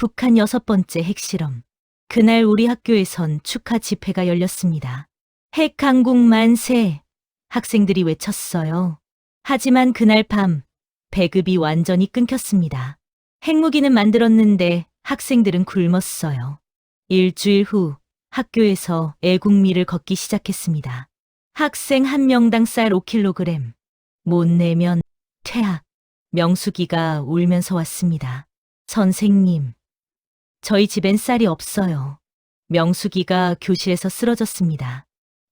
북한 6번째 핵실험. 그날 우리 학교에선 축하 집회가 열렸습니다. 핵강국 만세! 학생들이 외쳤어요. 하지만 그날 밤 배급이 완전히 끊겼습니다. 핵무기는 만들었는데 학생들은 굶었어요. 일주일 후 학교에서 애국미를 걷기 시작했습니다. 학생 한 명당 쌀 5kg. 못 내면 퇴학. 명숙이가 울면서 왔습니다. 선생님, 저희 집엔 쌀이 없어요. 명숙이가 교실에서 쓰러졌습니다.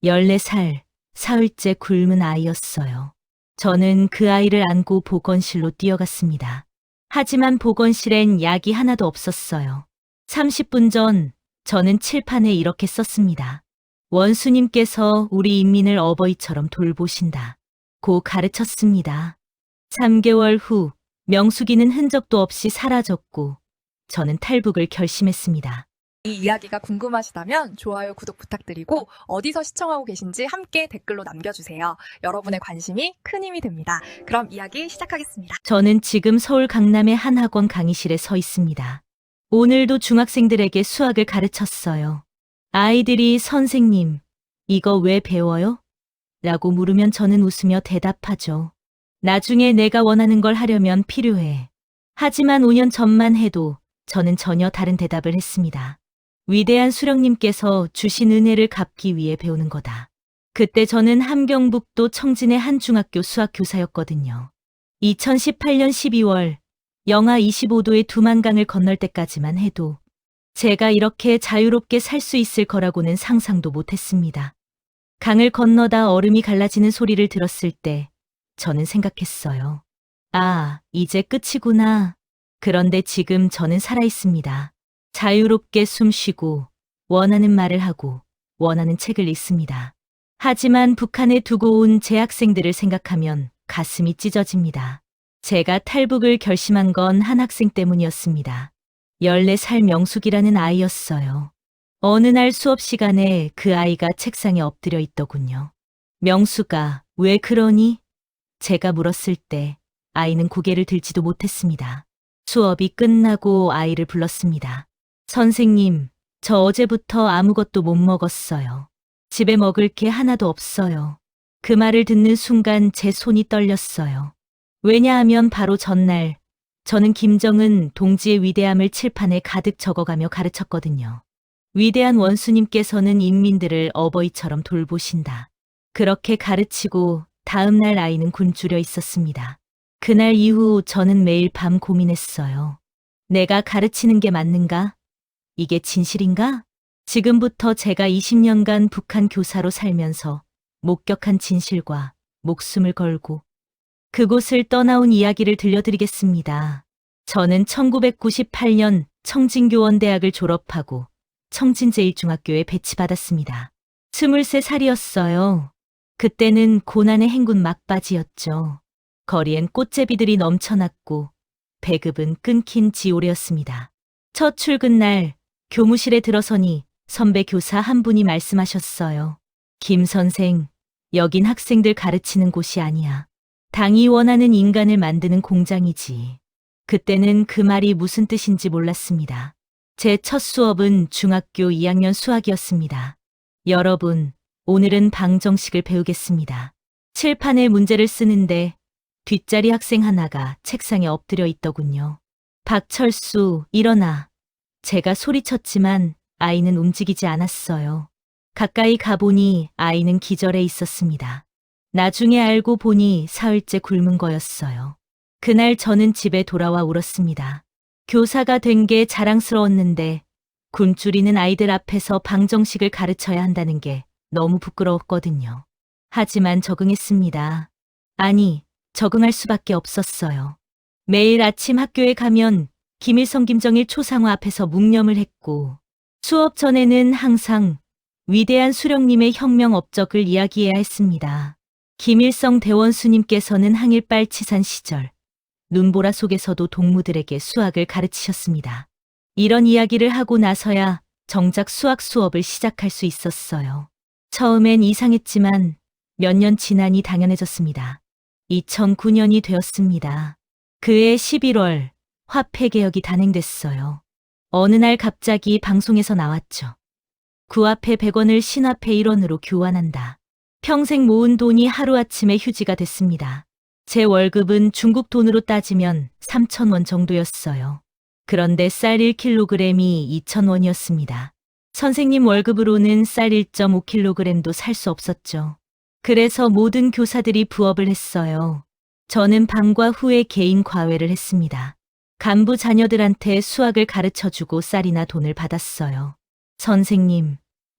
14살, 사흘째 굶은 아이였어요. 저는 그 아이를 안고 보건실로 뛰어갔습니다. 하지만 보건실엔 약이 하나도 없었어요. 30분 전 저는 칠판에 이렇게 썼습니다. 원수님께서 우리 인민을 어버이처럼 돌보신다. 고 가르쳤습니다. 3개월 후 명숙이는 흔적도 없이 사라졌고 저는 탈북을 결심했습니다. 이 이야기가 궁금하시다면 좋아요, 구독 부탁드리고 어디서 시청하고 계신지 함께 댓글로 남겨주세요. 여러분의 관심이 큰 힘이 됩니다. 그럼 이야기 시작하겠습니다. 저는 지금 서울 강남의 한 학원 강의실에 서 있습니다. 오늘도 중학생들에게 수학을 가르쳤어요. 아이들이 선생님, 이거 왜 배워요? 라고 물으면 저는 웃으며 대답하죠. 나중에 내가 원하는 걸 하려면 필요해. 하지만 5년 전만 해도 저는 전혀 다른 대답을 했습니다. 위대한 수령님께서 주신 은혜를 갚기 위해 배우는 거다. 그때 저는 함경북도 청진의 한 중학교 수학교사였거든요. 2018년 12월 영하 25도의 두만강을 건널 때까지만 해도 제가 이렇게 자유롭게 살 수 있을 거라고는 상상도 못했습니다. 강을 건너다 얼음이 갈라지는 소리를 들었을 때 저는 생각했어요. 아, 이제 끝이구나. 그런데 지금 저는 살아있습니다. 자유롭게 숨 쉬고 원하는 말을 하고 원하는 책을 읽습니다. 하지만 북한에 두고 온 제 학생들을 생각하면 가슴이 찢어집니다. 제가 탈북을 결심한 건 한 학생 때문이었습니다. 14살 명숙이라는 아이였어요. 어느 날 수업 시간에 그 아이가 책상에 엎드려 있더군요. 명숙아, 왜 그러니? 제가 물었을 때 아이는 고개를 들지도 못했습니다. 수업이 끝나고 아이를 불렀습니다. 선생님, 저 어제부터 아무것도 못 먹었어요. 집에 먹을 게 하나도 없어요. 그 말을 듣는 순간 제 손이 떨렸어요. 왜냐하면 바로 전날 저는 김정은 동지의 위대함을 칠판에 가득 적어가며 가르쳤거든요. 위대한 원수님께서는 인민들을 어버이처럼 돌보신다. 그렇게 가르치고 다음 날 아이는 굶주려 있었습니다. 그날 이후 저는 매일 밤 고민했어요. 내가 가르치는 게 맞는가? 이게 진실인가? 지금부터 제가 20년간 북한 교사로 살면서 목격한 진실과 목숨을 걸고 그곳을 떠나온 이야기를 들려드리겠습니다. 저는 1998년 청진교원대학을 졸업하고 청진제일중학교에 배치받았습니다. 23살이었어요. 그때는 고난의 행군 막바지였죠. 거리엔 꽃제비들이 넘쳐났고 배급은 끊긴 지오래였습니다. 첫 출근 날 교무실에 들어서니 선배 교사 한 분이 말씀하셨어요. 김 선생, 여긴 학생들 가르치는 곳이 아니야. 당이 원하는 인간을 만드는 공장이지. 그때는 그 말이 무슨 뜻인지 몰랐습니다. 제 첫 수업은 중학교 2학년 수학이었습니다. 여러분, 오늘은 방정식을 배우겠습니다. 칠판에 문제를 쓰는데 뒷자리 학생 하나가 책상에 엎드려 있더군요. 박철수, 일어나. 제가 소리쳤지만 아이는 움직이지 않았어요. 가까이 가보니 아이는 기절해 있었습니다. 나중에 알고 보니 사흘째 굶은 거였어요. 그날 저는 집에 돌아와 울었습니다. 교사가 된 게 자랑스러웠는데 굶주리는 아이들 앞에서 방정식을 가르쳐야 한다는 게 너무 부끄러웠거든요. 하지만 적응했습니다. 아니, 적응할 수밖에 없었어요. 매일 아침 학교에 가면 김일성 김정일 초상화 앞에서 묵념을 했고 수업 전에는 항상 위대한 수령님의 혁명 업적을 이야기해야 했습니다. 김일성 대원수님께서는 항일빨 치산 시절 눈보라 속에서도 동무들에게 수학을 가르치셨습니다. 이런 이야기를 하고 나서야 정작 수학 수업을 시작할 수 있었어요. 처음엔 이상했지만 몇 년 지나니 당연해졌습니다. 2009년이 되었습니다. 그해 11월 화폐개혁이 단행됐어요. 어느 날 갑자기 방송에서 나왔죠. 구합회 100원을 신합회 1원으로 교환한다. 평생 모은 돈이 하루아침에 휴지가 됐습니다. 제 월급은 중국 돈으로 따지면 3,000원 정도였어요. 그런데 쌀 1kg이 2,000원이었습니다. 선생님 월급으로는 쌀 1.5kg도 살 수 없었죠. 그래서 모든 교사들이 부업을 했어요. 저는 방과 후에 개인 과외를 했습니다. 간부 자녀들한테 수학을 가르쳐주고 쌀이나 돈을 받았어요. 선생님,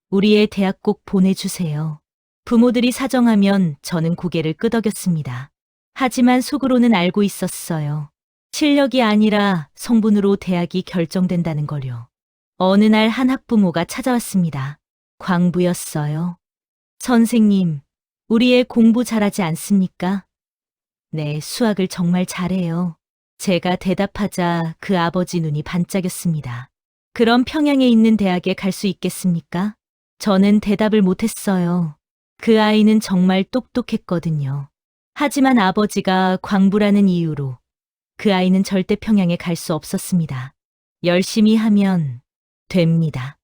우리 애 대학 꼭 보내주세요. 부모들이 사정하면 저는 고개를 끄덕였습니다. 하지만 속으로는 알고 있었어요. 실력이 아니라 성분으로 대학이 결정된다는 걸요. 어느 날 한 학부모가 찾아왔습니다. 광부였어요. 선생님, 우리 애 공부 잘하지 않습니까? 네, 수학을 정말 잘해요. 제가 대답하자 그 아버지 눈이 반짝였습니다. 그럼 평양에 있는 대학에 갈 수 있겠습니까? 저는 대답을 못했어요. 그 아이는 정말 똑똑했거든요. 하지만 아버지가 광부라는 이유로 그 아이는 절대 평양에 갈 수 없었습니다. 열심히 하면 됩니다.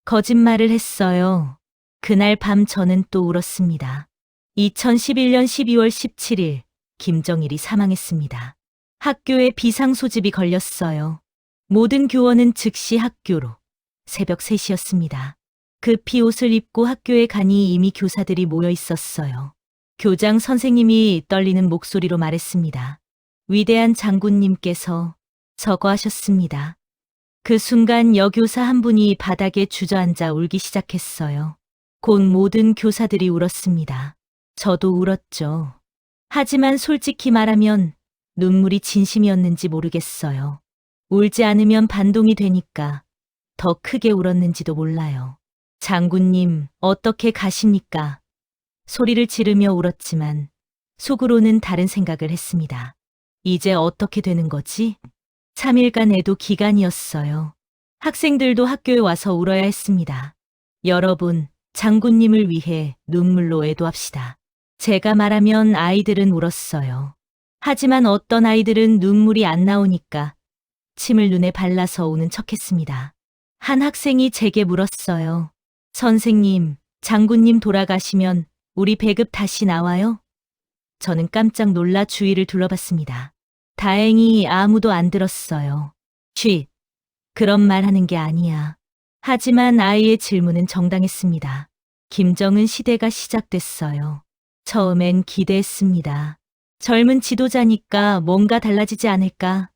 거짓말을 했어요. 그날 밤 저는 또 울었습니다. 2011년 12월 17일 김정일이 사망했습니다. 학교에 비상소집이 걸렸어요. 모든 교원은 즉시 학교로. 새벽 3시였습니다. 급히 옷을 입고 학교에 가니 이미 교사들이 모여 있었어요. 교장 선생님이 떨리는 목소리로 말했습니다. 위대한 장군님께서 서거하셨습니다. 그 순간 여교사 한 분이 바닥에 주저앉아 울기 시작했어요. 곧 모든 교사들이 울었습니다. 저도 울었죠. 하지만 솔직히 말하면 눈물이 진심이었는지 모르겠어요. 울지 않으면 반동이 되니까 더 크게 울었는지도 몰라요. 장군님, 어떻게 가십니까? 소리를 지르며 울었지만 속으로는 다른 생각을 했습니다. 이제 어떻게 되는 거지? 3일간 애도 기간이었어요. 학생들도 학교에 와서 울어야 했습니다. 여러분, 장군님을 위해 눈물로 애도합시다. 제가 말하면 아이들은 울었어요. 하지만 어떤 아이들은 눈물이 안 나오니까 침을 눈에 발라서 우는 척했습니다. 한 학생이 제게 물었어요. 선생님, 장군님 돌아가시면 우리 배급 다시 나와요? 저는 깜짝 놀라 주위를 둘러봤습니다. 다행히 아무도 안 들었어요. 쉿, 그런 말 하는 게 아니야. 하지만 아이의 질문은 정당했습니다. 김정은 시대가 시작됐어요. 처음엔 기대했습니다. 젊은 지도자니까 뭔가 달라지지 않을까.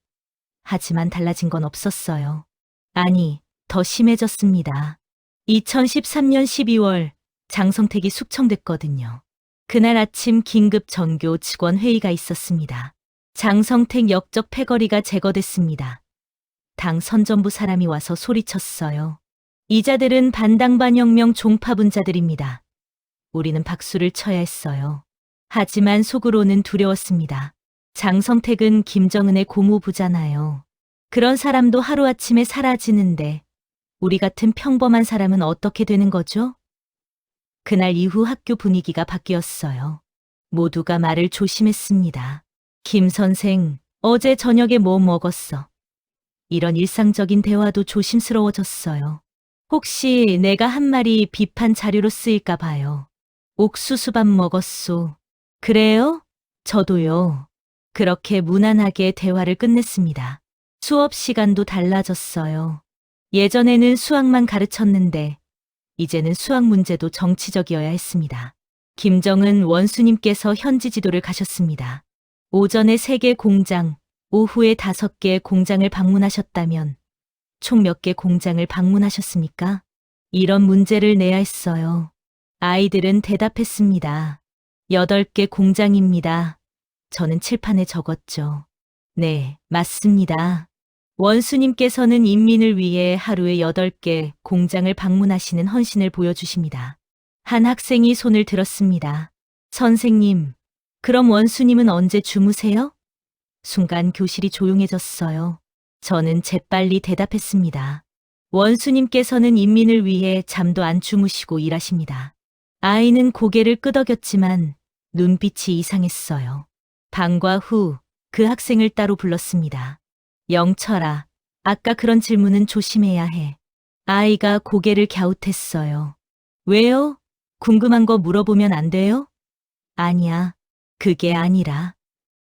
하지만 달라진 건 없었어요. 아니, 더 심해졌습니다. 2013년 12월 장성택이 숙청됐거든요. 그날 아침 긴급 전교 직원 회의가 있었습니다. 장성택 역적 패거리가 제거됐습니다. 당 선전부 사람이 와서 소리쳤어요. 이자들은 반당반혁명 종파분자들입니다. 우리는 박수를 쳐야 했어요. 하지만 속으로는 두려웠습니다. 장성택은 김정은의 고모부잖아요. 그런 사람도 하루아침에 사라지는데 우리 같은 평범한 사람은 어떻게 되는 거죠? 그날 이후 학교 분위기가 바뀌었어요. 모두가 말을 조심했습니다. 김 선생, 어제 저녁에 뭐 먹었어? 이런 일상적인 대화도 조심스러워졌어요. 혹시 내가 한 말이 비판 자료로 쓰일까 봐요. 옥수수밥 먹었소. 그래요? 저도요. 그렇게 무난하게 대화를 끝냈습니다. 수업 시간도 달라졌어요. 예전에는 수학만 가르쳤는데 이제는 수학 문제도 정치적이어야 했습니다. 김정은 원수님께서 현지 지도를 가셨습니다. 오전에 3개 공장, 오후에 5개 공장을 방문하셨다면 총 몇 개 공장을 방문하셨습니까? 이런 문제를 내야 했어요. 아이들은 대답했습니다. 8개 공장입니다. 저는 칠판에 적었죠. 네, 맞습니다. 원수님께서는 인민을 위해 하루에 8개 공장을 방문하시는 헌신을 보여주십니다. 한 학생이 손을 들었습니다. 선생님, 그럼 원수님은 언제 주무세요? 순간 교실이 조용해졌어요. 저는 재빨리 대답했습니다. 원수님께서는 인민을 위해 잠도 안 주무시고 일하십니다. 아이는 고개를 끄덕였지만 눈빛이 이상했어요. 방과 후 그 학생을 따로 불렀습니다. 영철아, 아까 그런 질문은 조심해야 해. 아이가 고개를 갸웃했어요. 왜요? 궁금한 거 물어보면 안 돼요? 아니야. 그게 아니라.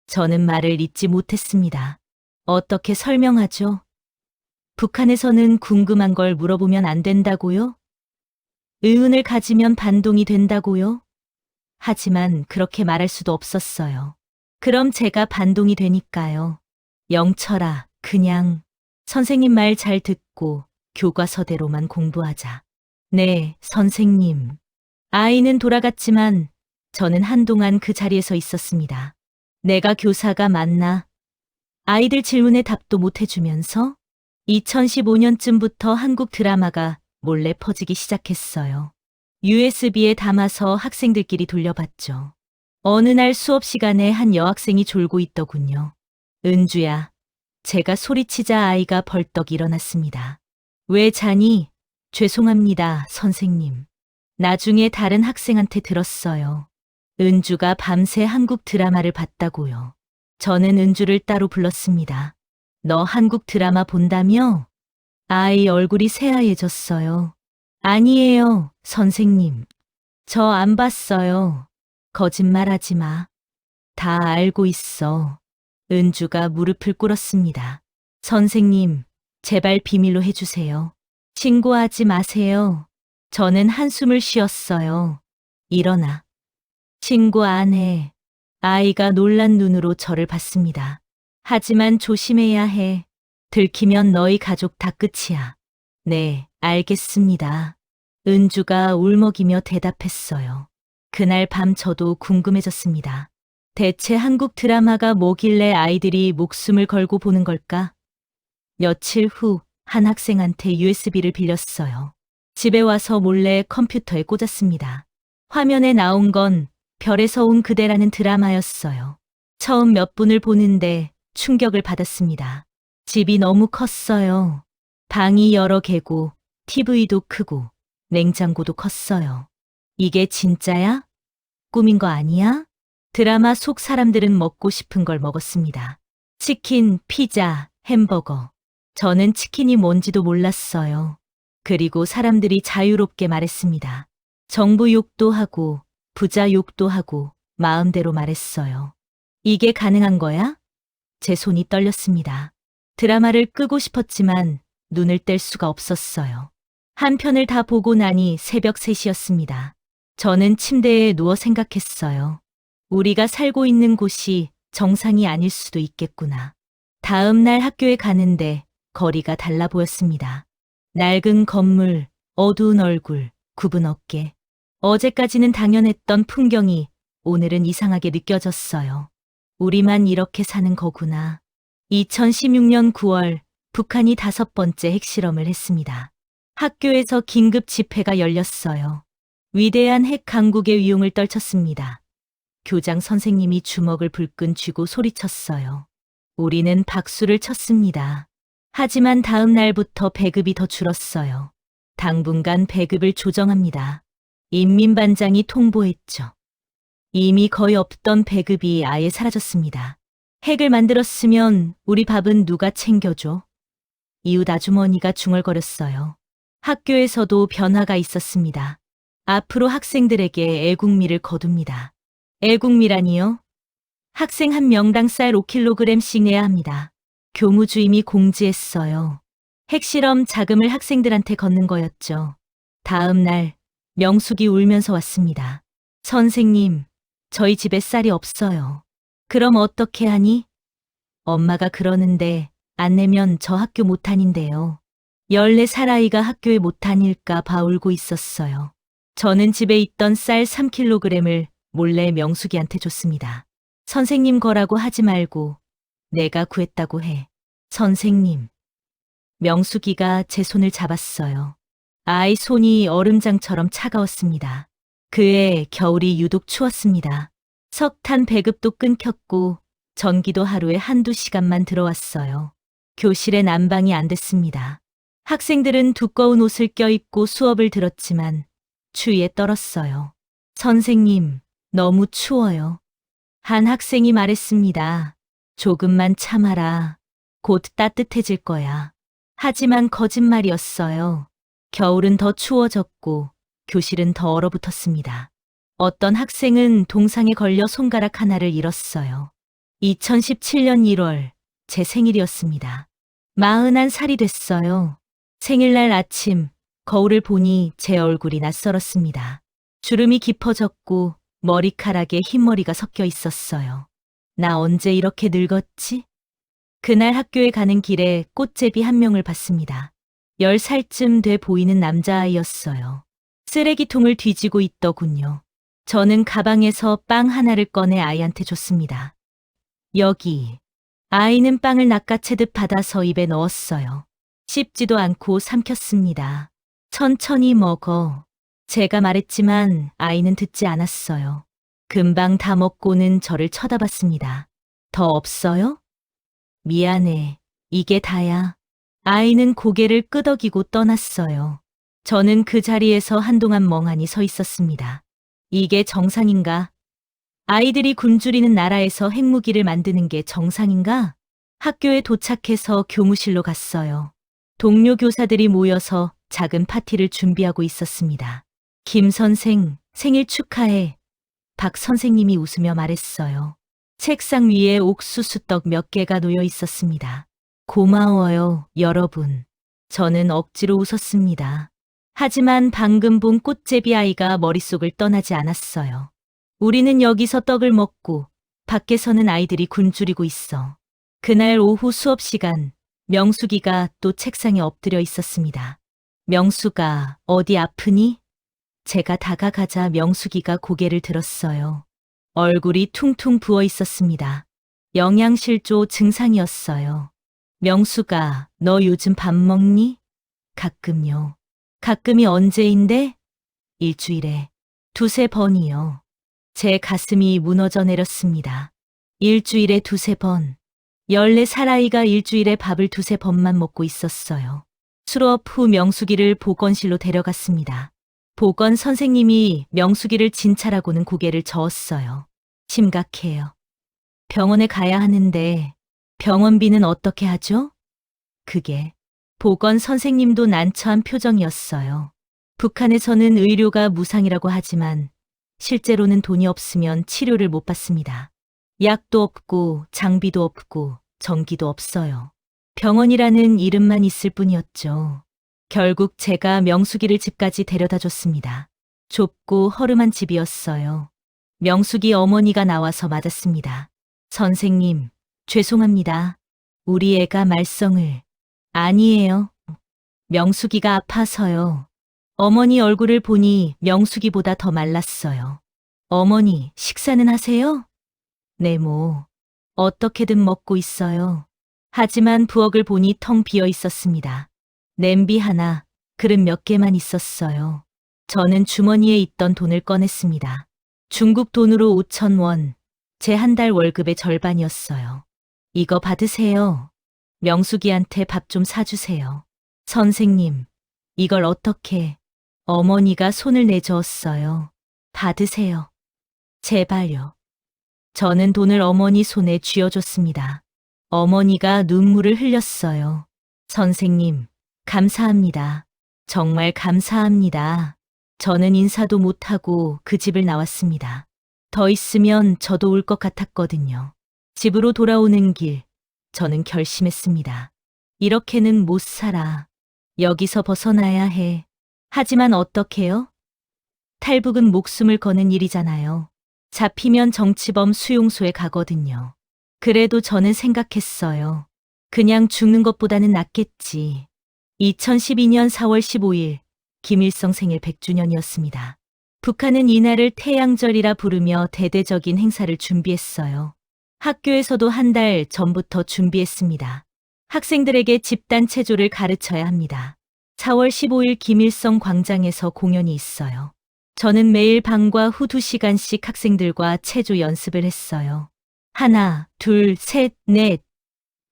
저는 말을 잇지 못했습니다. 어떻게 설명하죠? 북한에서는 궁금한 걸 물어보면 안 된다고요? 의문을 가지면 반동이 된다고요? 하지만 그렇게 말할 수도 없었어요. 그럼 제가 반동이 되니까요. 영철아, 그냥 선생님 말 잘 듣고 교과서대로만 공부하자. 네, 선생님. 아이는 돌아갔지만 저는 한동안 그 자리에 서 있었습니다. 내가 교사가 맞나? 아이들 질문에 답도 못 해주면서 2015년쯤부터 한국 드라마가 몰래 퍼지기 시작했어요. USB에 담아서 학생들끼리 돌려봤죠. 어느 날 수업 시간에 한 여학생이 졸고 있더군요. 은주야. 제가 소리치자 아이가 벌떡 일어났습니다. 왜 자니? 죄송합니다, 선생님. 나중에 다른 학생한테 들었어요. 은주가 밤새 한국 드라마를 봤다고요. 저는 은주를 따로 불렀습니다. 너 한국 드라마 본다며? 아이 얼굴이 새하얘졌어요. 아니에요, 선생님. 저 안 봤어요. 거짓말하지 마. 다 알고 있어. 은주가 무릎을 꿇었습니다. 선생님, 제발 비밀로 해주세요. 신고하지 마세요. 저는 한숨을 쉬었어요. 일어나. 신고 안 해. 아이가 놀란 눈으로 저를 봤습니다. 하지만 조심해야 해. 들키면 너희 가족 다 끝이야. 네, 알겠습니다. 은주가 울먹이며 대답했어요. 그날 밤 저도 궁금해졌습니다. 대체 한국 드라마가 뭐길래 아이들이 목숨을 걸고 보는 걸까? 며칠 후 한 학생한테 USB를 빌렸어요. 집에 와서 몰래 컴퓨터에 꽂았습니다. 화면에 나온 건 별에서 온 그대라는 드라마였어요. 처음 몇 분을 보는데 충격을 받았습니다. 집이 너무 컸어요. 방이 여러 개고 TV도 크고 냉장고도 컸어요. 이게 진짜야? 꿈인 거 아니야? 드라마 속 사람들은 먹고 싶은 걸 먹었습니다. 치킨, 피자, 햄버거. 저는 치킨이 뭔지도 몰랐어요. 그리고 사람들이 자유롭게 말했습니다. 정부 욕도 하고 부자 욕도 하고 마음대로 말했어요. 이게 가능한 거야? 제 손이 떨렸습니다. 드라마를 끄고 싶었지만 눈을 뗄 수가 없었어요. 한 편을 다 보고 나니 새벽 3시였습니다. 저는 침대에 누워 생각했어요. 우리가 살고 있는 곳이 정상이 아닐 수도 있겠구나. 다음 날 학교에 가는데 거리가 달라 보였습니다. 낡은 건물, 어두운 얼굴, 굽은 어깨. 어제까지는 당연했던 풍경이 오늘은 이상하게 느껴졌어요. 우리만 이렇게 사는 거구나. 2016년 9월 북한이 5번째 핵실험을 했습니다. 학교에서 긴급 집회가 열렸어요. 위대한 핵 강국의 위용을 떨쳤습니다. 교장 선생님이 주먹을 불끈 쥐고 소리쳤어요. 우리는 박수를 쳤습니다. 하지만 다음 날부터 배급이 더 줄었어요. 당분간 배급을 조정합니다. 인민반장이 통보했죠. 이미 거의 없던 배급이 아예 사라졌습니다. 핵을 만들었으면 우리 밥은 누가 챙겨줘? 이웃 아주머니가 중얼거렸어요. 학교에서도 변화가 있었습니다. 앞으로 학생들에게 애국미를 거둡니다. 애국미라니요? 학생 한 명당 쌀 5kg씩 내야 합니다. 교무주임이 공지했어요. 핵실험 자금을 학생들한테 걷는 거였죠. 다음 날 명숙이 울면서 왔습니다. 선생님, 저희 집에 쌀이 없어요. 그럼 어떻게 하니? 엄마가 그러는데 안 내면 저 학교 못 다닌대요. 14살 아이가 학교에 못 다닐까 봐 울고 있었어요. 저는 집에 있던 쌀 3kg을 몰래 명숙이한테 줬습니다. 선생님 거라고 하지 말고 내가 구했다고 해. 선생님. 명숙이가 제 손을 잡았어요. 아이 손이 얼음장처럼 차가웠습니다. 그해 겨울이 유독 추웠습니다. 석탄 배급도 끊겼고 전기도 하루에 1~2시간만 들어왔어요. 교실에 난방이 안 됐습니다. 학생들은 두꺼운 옷을 껴입고 수업을 들었지만 추위에 떨었어요. 선생님, 너무 추워요. 한 학생이 말했습니다. 조금만 참아라. 곧 따뜻해질 거야. 하지만 거짓말이었어요. 겨울은 더 추워졌고 교실은 더 얼어붙었습니다. 어떤 학생은 동상에 걸려 손가락 하나를 잃었어요. 2017년 1월 제 생일이었습니다. 41살이 됐어요. 생일날 아침 거울을 보니 제 얼굴이 낯설었습니다. 주름이 깊어졌고 머리카락에 흰머리가 섞여 있었어요. 나 언제 이렇게 늙었지? 그날 학교에 가는 길에 꽃제비 한 명을 봤습니다. 10살쯤 돼 보이는 남자아이였어요. 쓰레기통을 뒤지고 있더군요. 저는 가방에서 빵 하나를 꺼내 아이한테 줬습니다. 여기. 아이는 빵을 낚아채듯 받아서 입에 넣었어요. 씹지도 않고 삼켰습니다. 천천히 먹어. 제가 말했지만 아이는 듣지 않았어요. 금방 다 먹고는 저를 쳐다봤습니다. 더 없어요? 미안해. 이게 다야. 아이는 고개를 끄덕이고 떠났어요. 저는 그 자리에서 한동안 멍하니 서 있었습니다. 이게 정상인가? 아이들이 굶주리는 나라에서 핵무기를 만드는 게 정상인가? 학교에 도착해서 교무실로 갔어요. 동료 교사들이 모여서 작은 파티를 준비하고 있었습니다. 김 선생, 생일 축하해. 박 선생님이 웃으며 말했어요. 책상 위에 옥수수떡 몇 개가 놓여 있었습니다. 고마워요, 여러분. 저는 억지로 웃었습니다. 하지만 방금 본 꽃제비 아이가 머릿속을 떠나지 않았어요. 우리는 여기서 떡을 먹고 밖에서는 아이들이 굶주리고 있어. 그날 오후 수업 시간, 명숙이가 또 책상에 엎드려 있었습니다. 명숙아, 어디 아프니? 제가 다가가자 명숙이가 고개를 들었어요. 얼굴이 퉁퉁 부어 있었습니다. 영양실조 증상이었어요. 명숙아, 너 요즘 밥 먹니? 가끔요. 가끔이 언제인데? 일주일에 2~3번이요. 제 가슴이 무너져 내렸습니다. 일주일에 2~3번. 14살 아이가 일주일에 밥을 2~3번만 먹고 있었어요. 수업 후 명숙이를 보건실로 데려갔습니다. 보건 선생님이 명숙이를 진찰하고는 고개를 저었어요. 심각해요. 병원에 가야 하는데 병원비는 어떻게 하죠? 그게 보건 선생님도 난처한 표정이었어요. 북한에서는 의료가 무상이라고 하지만 실제로는 돈이 없으면 치료를 못 받습니다. 약도 없고 장비도 없고 전기도 없어요. 병원이라는 이름만 있을 뿐이었죠. 결국 제가 명숙이를 집까지 데려다 줬습니다. 좁고 허름한 집이었어요. 명숙이 어머니가 나와서 맞았습니다. 선생님, 죄송합니다. 우리 애가 말썽을. 아니에요. 명숙이가 아파서요. 어머니 얼굴을 보니 명숙이보다 더 말랐어요. 어머니, 식사는 하세요? 네, 뭐. 어떻게든 먹고 있어요. 하지만 부엌을 보니 텅 비어 있었습니다. 냄비 하나, 그릇 몇 개만 있었어요. 저는 주머니에 있던 돈을 꺼냈습니다. 중국 돈으로 5,000원, 제 한 달 월급의 절반이었어요. 이거 받으세요. 명숙이한테 밥 좀 사주세요. 선생님, 이걸 어떻게... 어머니가 손을 내저었어요. 받으세요. 제발요. 저는 돈을 어머니 손에 쥐어줬습니다. 어머니가 눈물을 흘렸어요. 선생님, 감사합니다. 정말 감사합니다. 저는 인사도 못하고 그 집을 나왔습니다. 더 있으면 저도 울 것 같았거든요. 집으로 돌아오는 길, 저는 결심했습니다. 이렇게는 못 살아. 여기서 벗어나야 해. 하지만 어떡해요? 탈북은 목숨을 거는 일이잖아요. 잡히면 정치범 수용소에 가거든요. 그래도 저는 생각했어요. 그냥 죽는 것보다는 낫겠지. 2012년 4월 15일, 김일성 생일 100주년이었습니다. 북한은 이날을 태양절이라 부르며 대대적인 행사를 준비했어요. 학교에서도 한 달 전부터 준비했습니다. 학생들에게 집단 체조를 가르쳐야 합니다. 4월 15일 김일성 광장에서 공연이 있어요. 저는 매일 방과 후 2시간씩 학생들과 체조 연습을 했어요. 하나, 둘, 셋, 넷.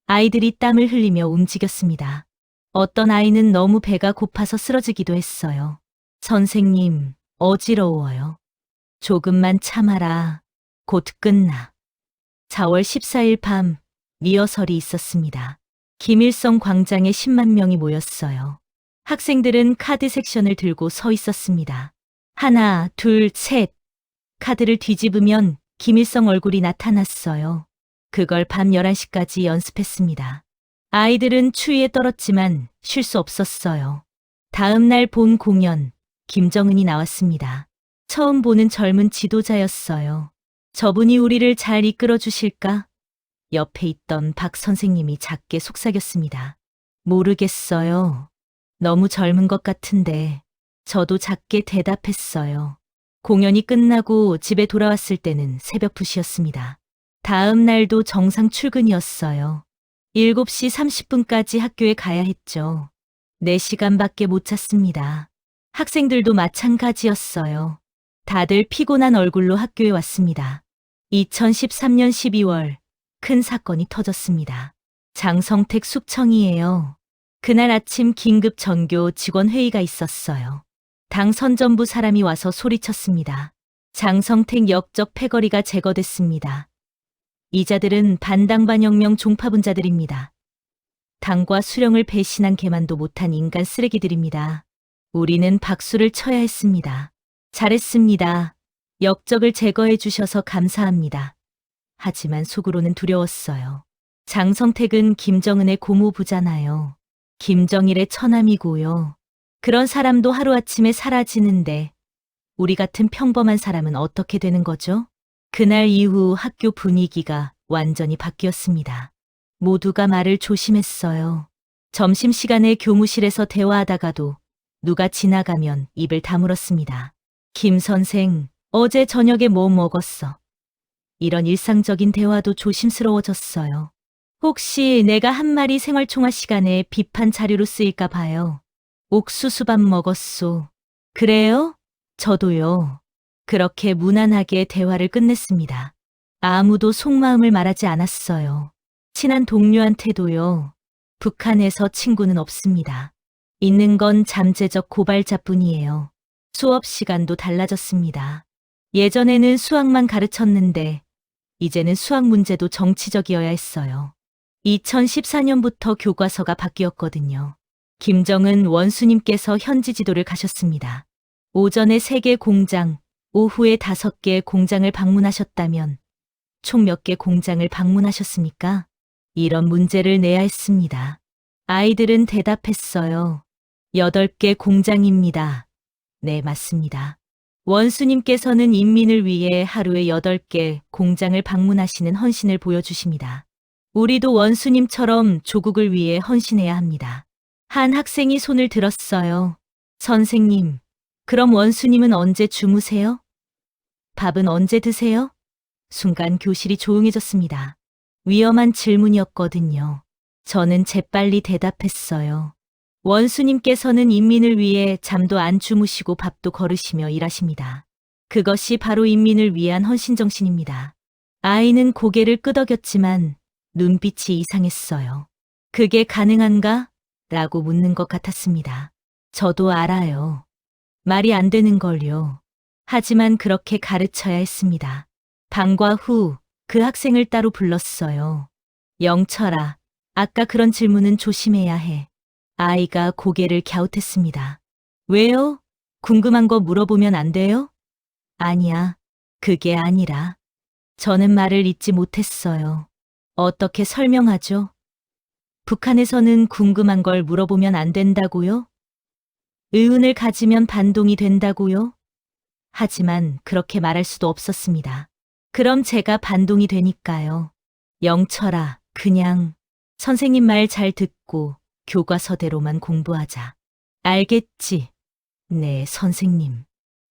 아이들이 땀을 흘리며 움직였습니다. 어떤 아이는 너무 배가 고파서 쓰러지기도 했어요. 선생님, 어지러워요. 조금만 참아라. 곧 끝나. 4월 14일 밤 리허설이 있었습니다. 김일성 광장에 10만 명이 모였어요. 학생들은 카드 섹션을 들고 서 있었습니다. 하나, 둘, 셋. 카드를 뒤집으면 김일성 얼굴이 나타났어요. 그걸 밤 11시까지 연습했습니다. 아이들은 추위에 떨었지만 쉴 수 없었어요. 다음 날 본 공연, 김정은이 나왔습니다. 처음 보는 젊은 지도자였어요. 저분이 우리를 잘 이끌어 주실까? 옆에 있던 박 선생님이 작게 속삭였습니다. 모르겠어요. 너무 젊은 것 같은데. 저도 작게 대답했어요. 공연이 끝나고 집에 돌아왔을 때는 새벽 2시였습니다. 다음 날도 정상 출근이었어요. 7시 30분까지 학교에 가야 했죠. 4시간밖에 못 잤습니다. 학생들도 마찬가지였어요. 다들 피곤한 얼굴로 학교에 왔습니다. 2013년 12월 큰 사건이 터졌습니다. 장성택 숙청이에요. 그날 아침 긴급 전교 직원 회의가 있었어요. 당 선전부 사람이 와서 소리쳤습니다. 장성택 역적 패거리가 제거됐습니다. 이자들은 반당반혁명 종파분자들입니다. 당과 수령을 배신한 개만도 못한 인간 쓰레기들입니다. 우리는 박수를 쳐야 했습니다. 잘했습니다. 역적을 제거해 주셔서 감사합니다. 하지만 속으로는 두려웠어요. 장성택은 김정은의 고모부잖아요. 김정일의 처남이고요. 그런 사람도 하루아침에 사라지는데 우리 같은 평범한 사람은 어떻게 되는 거죠? 그날 이후 학교 분위기가 완전히 바뀌었습니다. 모두가 말을 조심했어요. 점심시간에 교무실에서 대화하다가도 누가 지나가면 입을 다물었습니다. 김 선생, 어제 저녁에 뭐 먹었어? 이런 일상적인 대화도 조심스러워졌어요. 혹시 내가 한 말이 생활총화 시간에 비판 자료로 쓰일까 봐요. 옥수수밥 먹었소. 그래요? 저도요. 그렇게 무난하게 대화를 끝냈습니다. 아무도 속마음을 말하지 않았어요. 친한 동료한테도요. 북한에서 친구는 없습니다. 있는 건 잠재적 고발자뿐이에요. 수업 시간도 달라졌습니다. 예전에는 수학만 가르쳤는데 이제는 수학 문제도 정치적이어야 했어요. 2014년부터 교과서가 바뀌었거든요. 김정은 원수님께서 현지 지도를 가셨습니다. 오전에 3개 공장, 오후에 5개 공장을 방문하셨다면 총 몇 개 공장을 방문하셨습니까? 이런 문제를 내야 했습니다. 아이들은 대답했어요. 8개 공장입니다. 네, 맞습니다. 원수님께서는 인민을 위해 하루에 8개 공장을 방문하시는 헌신을 보여주십니다. 우리도 원수님처럼 조국을 위해 헌신해야 합니다. 한 학생이 손을 들었어요. 선생님, 그럼 원수님은 언제 주무세요? 밥은 언제 드세요? 순간 교실이 조용해졌습니다. 위험한 질문이었거든요. 저는 재빨리 대답했어요. 원수님께서는 인민을 위해 잠도 안 주무시고 밥도 거르시며 일하십니다. 그것이 바로 인민을 위한 헌신정신입니다. 아이는 고개를 끄덕였지만 눈빛이 이상했어요. 그게 가능한가? 라고 묻는 것 같았습니다. 저도 알아요. 말이 안 되는 걸요. 하지만 그렇게 가르쳐야 했습니다. 방과 후 그 학생을 따로 불렀어요. 영철아, 아까 그런 질문은 조심해야 해. 아이가 고개를 갸웃했습니다. 왜요? 궁금한 거 물어보면 안 돼요? 아니야, 그게 아니라. 저는 말을 잇지 못했어요. 어떻게 설명하죠? 북한에서는 궁금한 걸 물어보면 안 된다고요? 의문을 가지면 반동이 된다고요? 하지만 그렇게 말할 수도 없었습니다. 그럼 제가 반동이 되니까요. 영철아, 그냥 선생님 말 잘 듣고 교과서대로만 공부하자. 알겠지? 네, 선생님.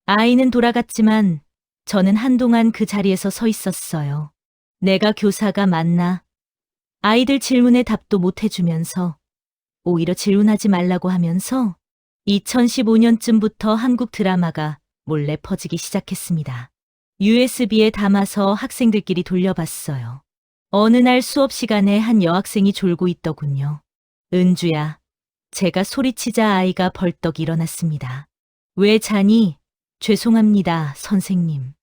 아이는 돌아갔지만 저는 한동안 그 자리에서 서 있었어요. 내가 교사가 맞나? 아이들 질문에 답도 못 해주면서 오히려 질문하지 말라고 하면서 2015년쯤부터 한국 드라마가 몰래 퍼지기 시작했습니다. USB에 담아서 학생들끼리 돌려봤어요. 어느 날 수업 시간에 한 여학생이 졸고 있더군요. 은주야, 제가 소리치자 아이가 벌떡 일어났습니다. 왜 자니? 죄송합니다, 선생님.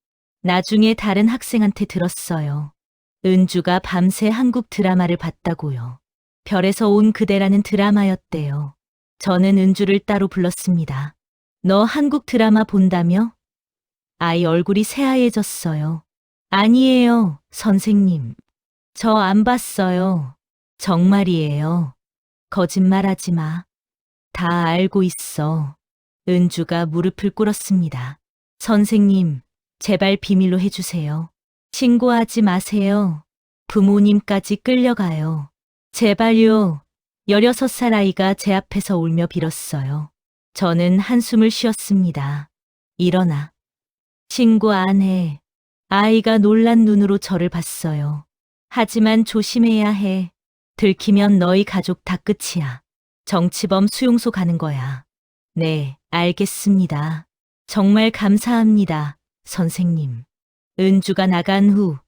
나중에 다른 학생한테 들었어요. 은주가 밤새 한국 드라마를 봤다고요. 별에서 온 그대라는 드라마였대요. 저는 은주를 따로 불렀습니다. 너 한국 드라마 본다며? 아이 얼굴이 새하얘졌어요. 아니에요, 선생님. 저 안 봤어요. 정말이에요. 거짓말하지 마. 다 알고 있어. 은주가 무릎을 꿇었습니다. 선생님, 제발 비밀로 해주세요. 신고하지 마세요. 부모님까지 끌려가요. 제발요. 16살 아이가 제 앞에서 울며 빌었어요. 저는 한숨을 쉬었습니다. 일어나. 신고 안 해. 아이가 놀란 눈으로 저를 봤어요. 하지만 조심해야 해. 들키면 너희 가족 다 끝이야. 정치범 수용소 가는 거야. 네, 알겠습니다. 정말 감사합니다, 선생님. 은주가 나간 후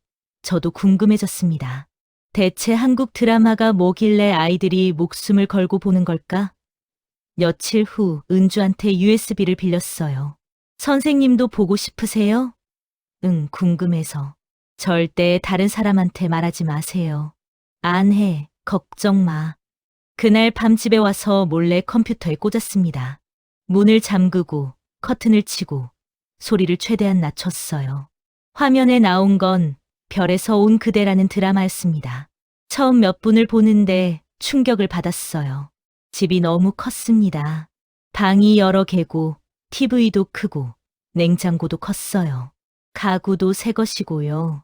저도 궁금해졌습니다. 대체 한국 드라마가 뭐길래 아이들이 목숨을 걸고 보는 걸까? 며칠 후 은주한테 USB를 빌렸어요. 선생님도 보고 싶으세요? 응, 궁금해서. 절대 다른 사람한테 말하지 마세요. 안 해, 걱정 마. 그날 밤 집에 와서 몰래 컴퓨터에 꽂았습니다. 문을 잠그고 커튼을 치고 소리를 최대한 낮췄어요. 화면에 나온 건 별에서 온 그대라는 드라마였습니다. 처음 몇 분을 보는데 충격을 받았어요. 집이 너무 컸습니다. 방이 여러 개고 TV도 크고 냉장고도 컸어요. 가구도 새 것이고요.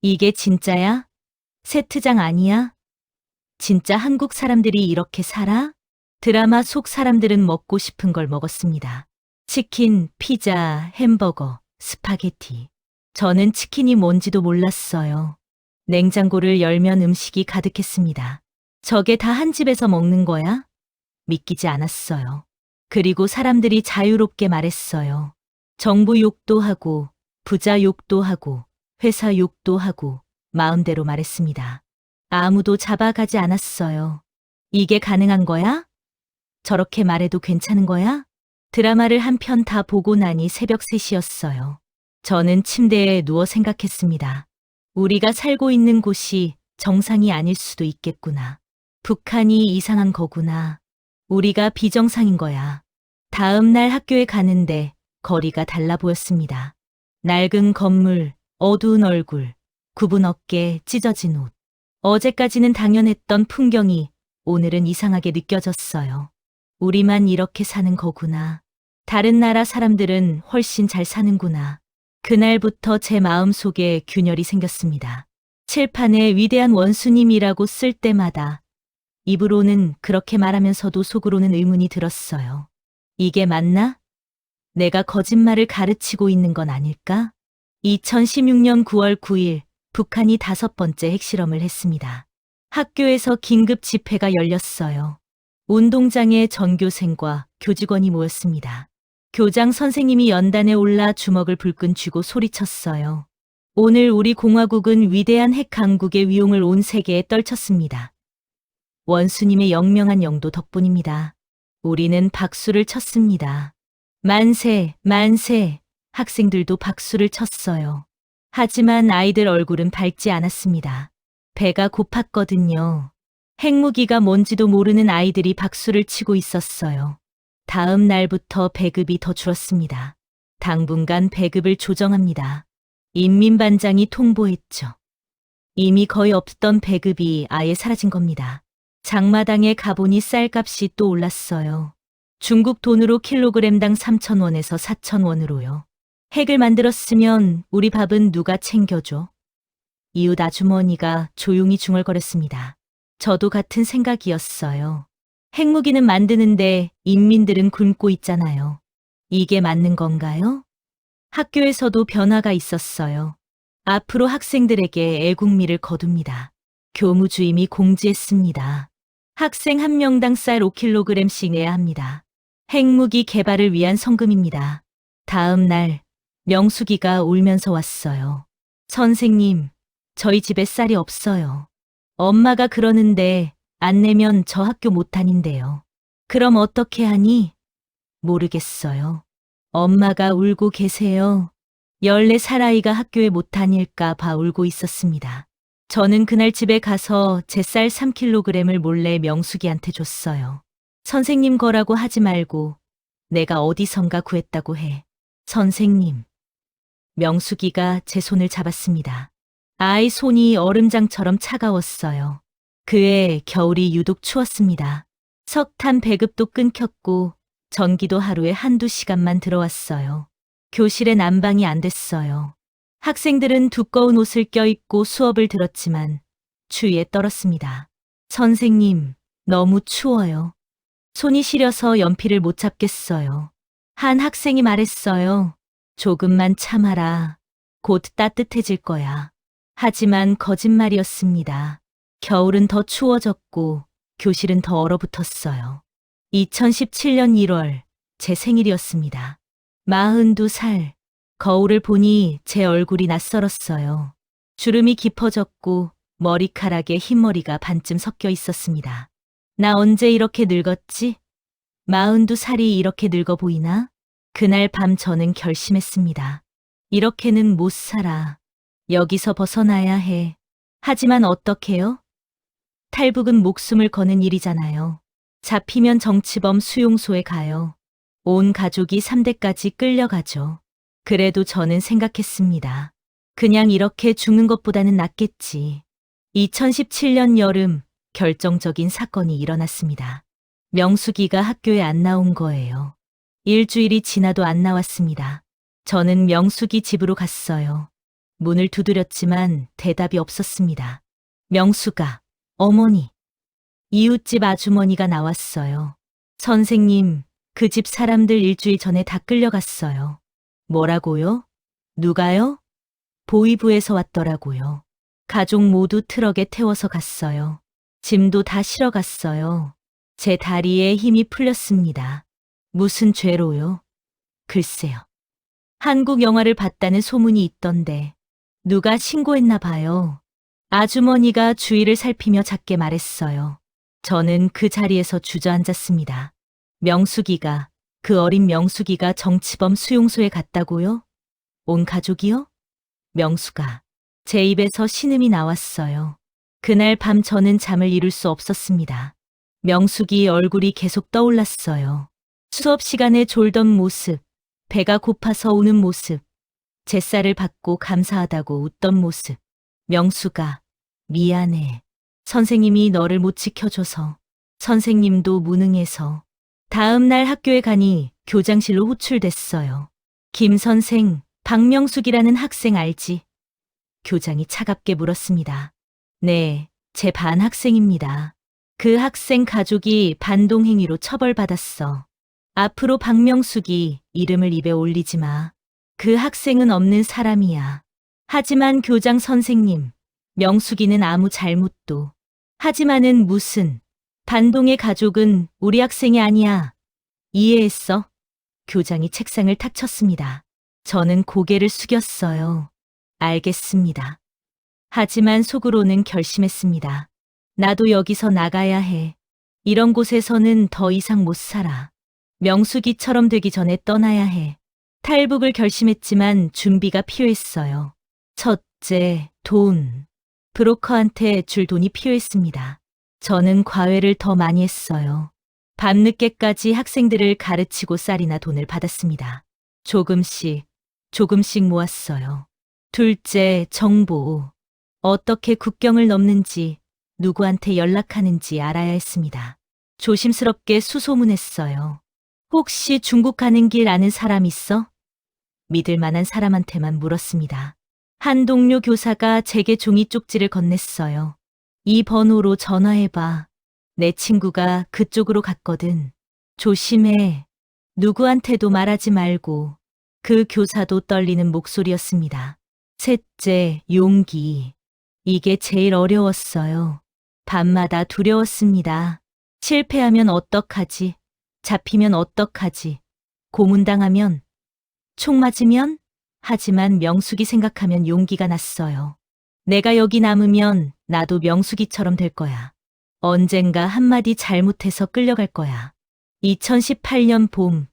이게 진짜야? 세트장 아니야? 진짜 한국 사람들이 이렇게 살아? 드라마 속 사람들은 먹고 싶은 걸 먹었습니다. 치킨, 피자, 햄버거, 스파게티. 저는 치킨이 뭔지도 몰랐어요. 냉장고를 열면 음식이 가득했습니다. 저게 다 한 집에서 먹는 거야? 믿기지 않았어요. 그리고 사람들이 자유롭게 말했어요. 정부 욕도 하고, 부자 욕도 하고, 회사 욕도 하고, 마음대로 말했습니다. 아무도 잡아가지 않았어요. 이게 가능한 거야? 저렇게 말해도 괜찮은 거야? 드라마를 한 편 다 보고 나니 새벽 3시였어요. 저는 침대에 누워 생각했습니다. 우리가 살고 있는 곳이 정상이 아닐 수도 있겠구나. 북한이 이상한 거구나. 우리가 비정상인 거야. 다음 날 학교에 가는데 거리가 달라 보였습니다. 낡은 건물, 어두운 얼굴, 굽은 어깨, 찢어진 옷. 어제까지는 당연했던 풍경이 오늘은 이상하게 느껴졌어요. 우리만 이렇게 사는 거구나. 다른 나라 사람들은 훨씬 잘 사는구나. 그날부터 제 마음속에 균열이 생겼습니다. 칠판에 위대한 원수님이라고 쓸 때마다 입으로는 그렇게 말하면서도 속으로는 의문이 들었어요. 이게 맞나? 내가 거짓말을 가르치고 있는 건 아닐까? 2016년 9월 9일 북한이 5번째 핵실험을 했습니다. 학교에서 긴급 집회가 열렸어요. 운동장에 전교생과 교직원이 모였습니다. 교장 선생님이 연단에 올라 주먹을 불끈 쥐고 소리쳤어요. 오늘 우리 공화국은 위대한 핵 강국의 위용을 온 세계에 떨쳤습니다. 원수님의 영명한 영도 덕분입니다. 우리는 박수를 쳤습니다. 만세, 만세. 학생들도 박수를 쳤어요. 하지만 아이들 얼굴은 밝지 않았습니다. 배가 고팠거든요. 핵무기가 뭔지도 모르는 아이들이 박수를 치고 있었어요. 다음 날부터 배급이 더 줄었습니다. 당분간 배급을 조정합니다. 인민반장이 통보했죠. 이미 거의 없던 배급이 아예 사라진 겁니다. 장마당에 가보니 쌀값이 또 올랐어요. 중국 돈으로 킬로그램당 3,000원에서 4,000원으로요. 핵을 만들었으면 우리 밥은 누가 챙겨줘? 이웃 아주머니가 조용히 중얼거렸습니다. 저도 같은 생각이었어요. 핵무기는 만드는데 인민들은 굶고 있잖아요. 이게 맞는 건가요? 학교에서도 변화가 있었어요. 앞으로 학생들에게 애국미를 거둡니다. 교무주임이 공지했습니다. 학생 한 명당 쌀 5kg씩 내야 합니다. 핵무기 개발을 위한 성금입니다. 다음 날 명숙이가 울면서 왔어요. 선생님, 저희 집에 쌀이 없어요. 엄마가 그러는데 안 내면 저 학교 못 다닌대요. 그럼 어떻게 하니? 모르겠어요. 엄마가 울고 계세요. 14살 아이가 학교에 못 다닐까 봐 울고 있었습니다. 저는 그날 집에 가서 제 쌀 3kg을 몰래 명숙이한테 줬어요. 선생님 거라고 하지 말고 내가 어디선가 구했다고 해. 선생님. 명숙이가 제 손을 잡았습니다. 아이 손이 얼음장처럼 차가웠어요. 그해 겨울이 유독 추웠습니다. 석탄 배급도 끊겼고 전기도 하루에 한두 시간만 들어왔어요. 교실에 난방이 안 됐어요. 학생들은 두꺼운 옷을 껴입고 수업을 들었지만 추위에 떨었습니다. 선생님, 너무 추워요. 손이 시려서 연필을 못 잡겠어요. 한 학생이 말했어요. 조금만 참아라. 곧 따뜻해질 거야. 하지만 거짓말이었습니다. 겨울은 더 추워졌고 교실은 더 얼어붙었어요. 2017년 1월 제 생일이었습니다. 42살. 거울을 보니 제 얼굴이 낯설었어요. 주름이 깊어졌고 머리카락에 흰머리가 반쯤 섞여 있었습니다. 나 언제 이렇게 늙었지? 42살이 이렇게 늙어 보이나? 그날 밤 저는 결심했습니다. 이렇게는 못 살아. 여기서 벗어나야 해. 하지만 어떡해요? 탈북은 목숨을 거는 일이잖아요. 잡히면 정치범 수용소에 가요. 온 가족이 3대까지 끌려가죠. 그래도 저는 생각했습니다. 그냥 이렇게 죽는 것보다는 낫겠지. 2017년 여름 결정적인 사건이 일어났습니다. 명숙이가 학교에 안 나온 거예요. 일주일이 지나도 안 나왔습니다. 저는 명숙이 집으로 갔어요. 문을 두드렸지만 대답이 없었습니다. 명숙아, 어머니. 이웃집 아주머니가 나왔어요. 선생님, 그 집 사람들 일주일 전에 다 끌려갔어요. 뭐라고요? 누가요? 보위부에서 왔더라고요. 가족 모두 트럭에 태워서 갔어요. 짐도 다 실어 갔어요. 제 다리에 힘이 풀렸습니다. 무슨 죄로요? 글쎄요. 한국 영화를 봤다는 소문이 있던데 누가 신고했나 봐요. 아주머니가 주위를 살피며 작게 말했어요. 저는 그 자리에서 주저앉았습니다. 명숙이가, 그 어린 명숙이가 정치범 수용소에 갔다고요? 온 가족이요? 명숙아. 제 입에서 신음이 나왔어요. 그날 밤 저는 잠을 이룰 수 없었습니다. 명숙이 얼굴이 계속 떠올랐어요. 수업 시간에 졸던 모습, 배가 고파서 우는 모습, 제 쌀을 받고 감사하다고 웃던 모습. 명숙아, 미안해. 선생님이 너를 못 지켜줘서, 선생님도 무능해서. 다음 날 학교에 가니 교장실로 호출됐어요. 김 선생, 박명숙이라는 학생 알지? 교장이 차갑게 물었습니다. 네, 제 반 학생입니다. 그 학생 가족이 반동행위로 처벌받았어. 앞으로 박명숙이 이름을 입에 올리지 마. 그 학생은 없는 사람이야. 하지만 교장 선생님, 명숙이는 아무 잘못도. 하지만은 무슨, 반동의 가족은 우리 학생이 아니야. 이해했어? 교장이 책상을 탁 쳤습니다. 저는 고개를 숙였어요. 알겠습니다. 하지만 속으로는 결심했습니다. 나도 여기서 나가야 해. 이런 곳에서는 더 이상 못 살아. 명숙이처럼 되기 전에 떠나야 해. 탈북을 결심했지만 준비가 필요했어요. 첫째, 돈. 브로커한테 줄 돈이 필요했습니다. 저는 과외를 더 많이 했어요. 밤늦게까지 학생들을 가르치고 쌀이나 돈을 받았습니다. 조금씩 모았어요. 둘째, 정보. 어떻게 국경을 넘는지, 누구한테 연락하는지 알아야 했습니다. 조심스럽게 수소문했어요. 혹시 중국 가는 길 아는 사람 있어? 믿을 만한 사람한테만 물었습니다. 한 동료 교사가 제게 종이 쪽지를 건넸어요. 이 번호로 전화해봐. 내 친구가 그쪽으로 갔거든. 조심해. 누구한테도 말하지 말고. 그 교사도 떨리는 목소리였습니다. 셋째, 용기. 이게 제일 어려웠어요. 밤마다 두려웠습니다. 실패하면 어떡하지? 잡히면 어떡하지? 고문당하면? 총 맞으면? 하지만 명숙이 생각하면 용기가 났어요. 내가 여기 남으면 나도 명숙이처럼 될 거야. 언젠가 한마디 잘못해서 끌려갈 거야. 2018년 봄,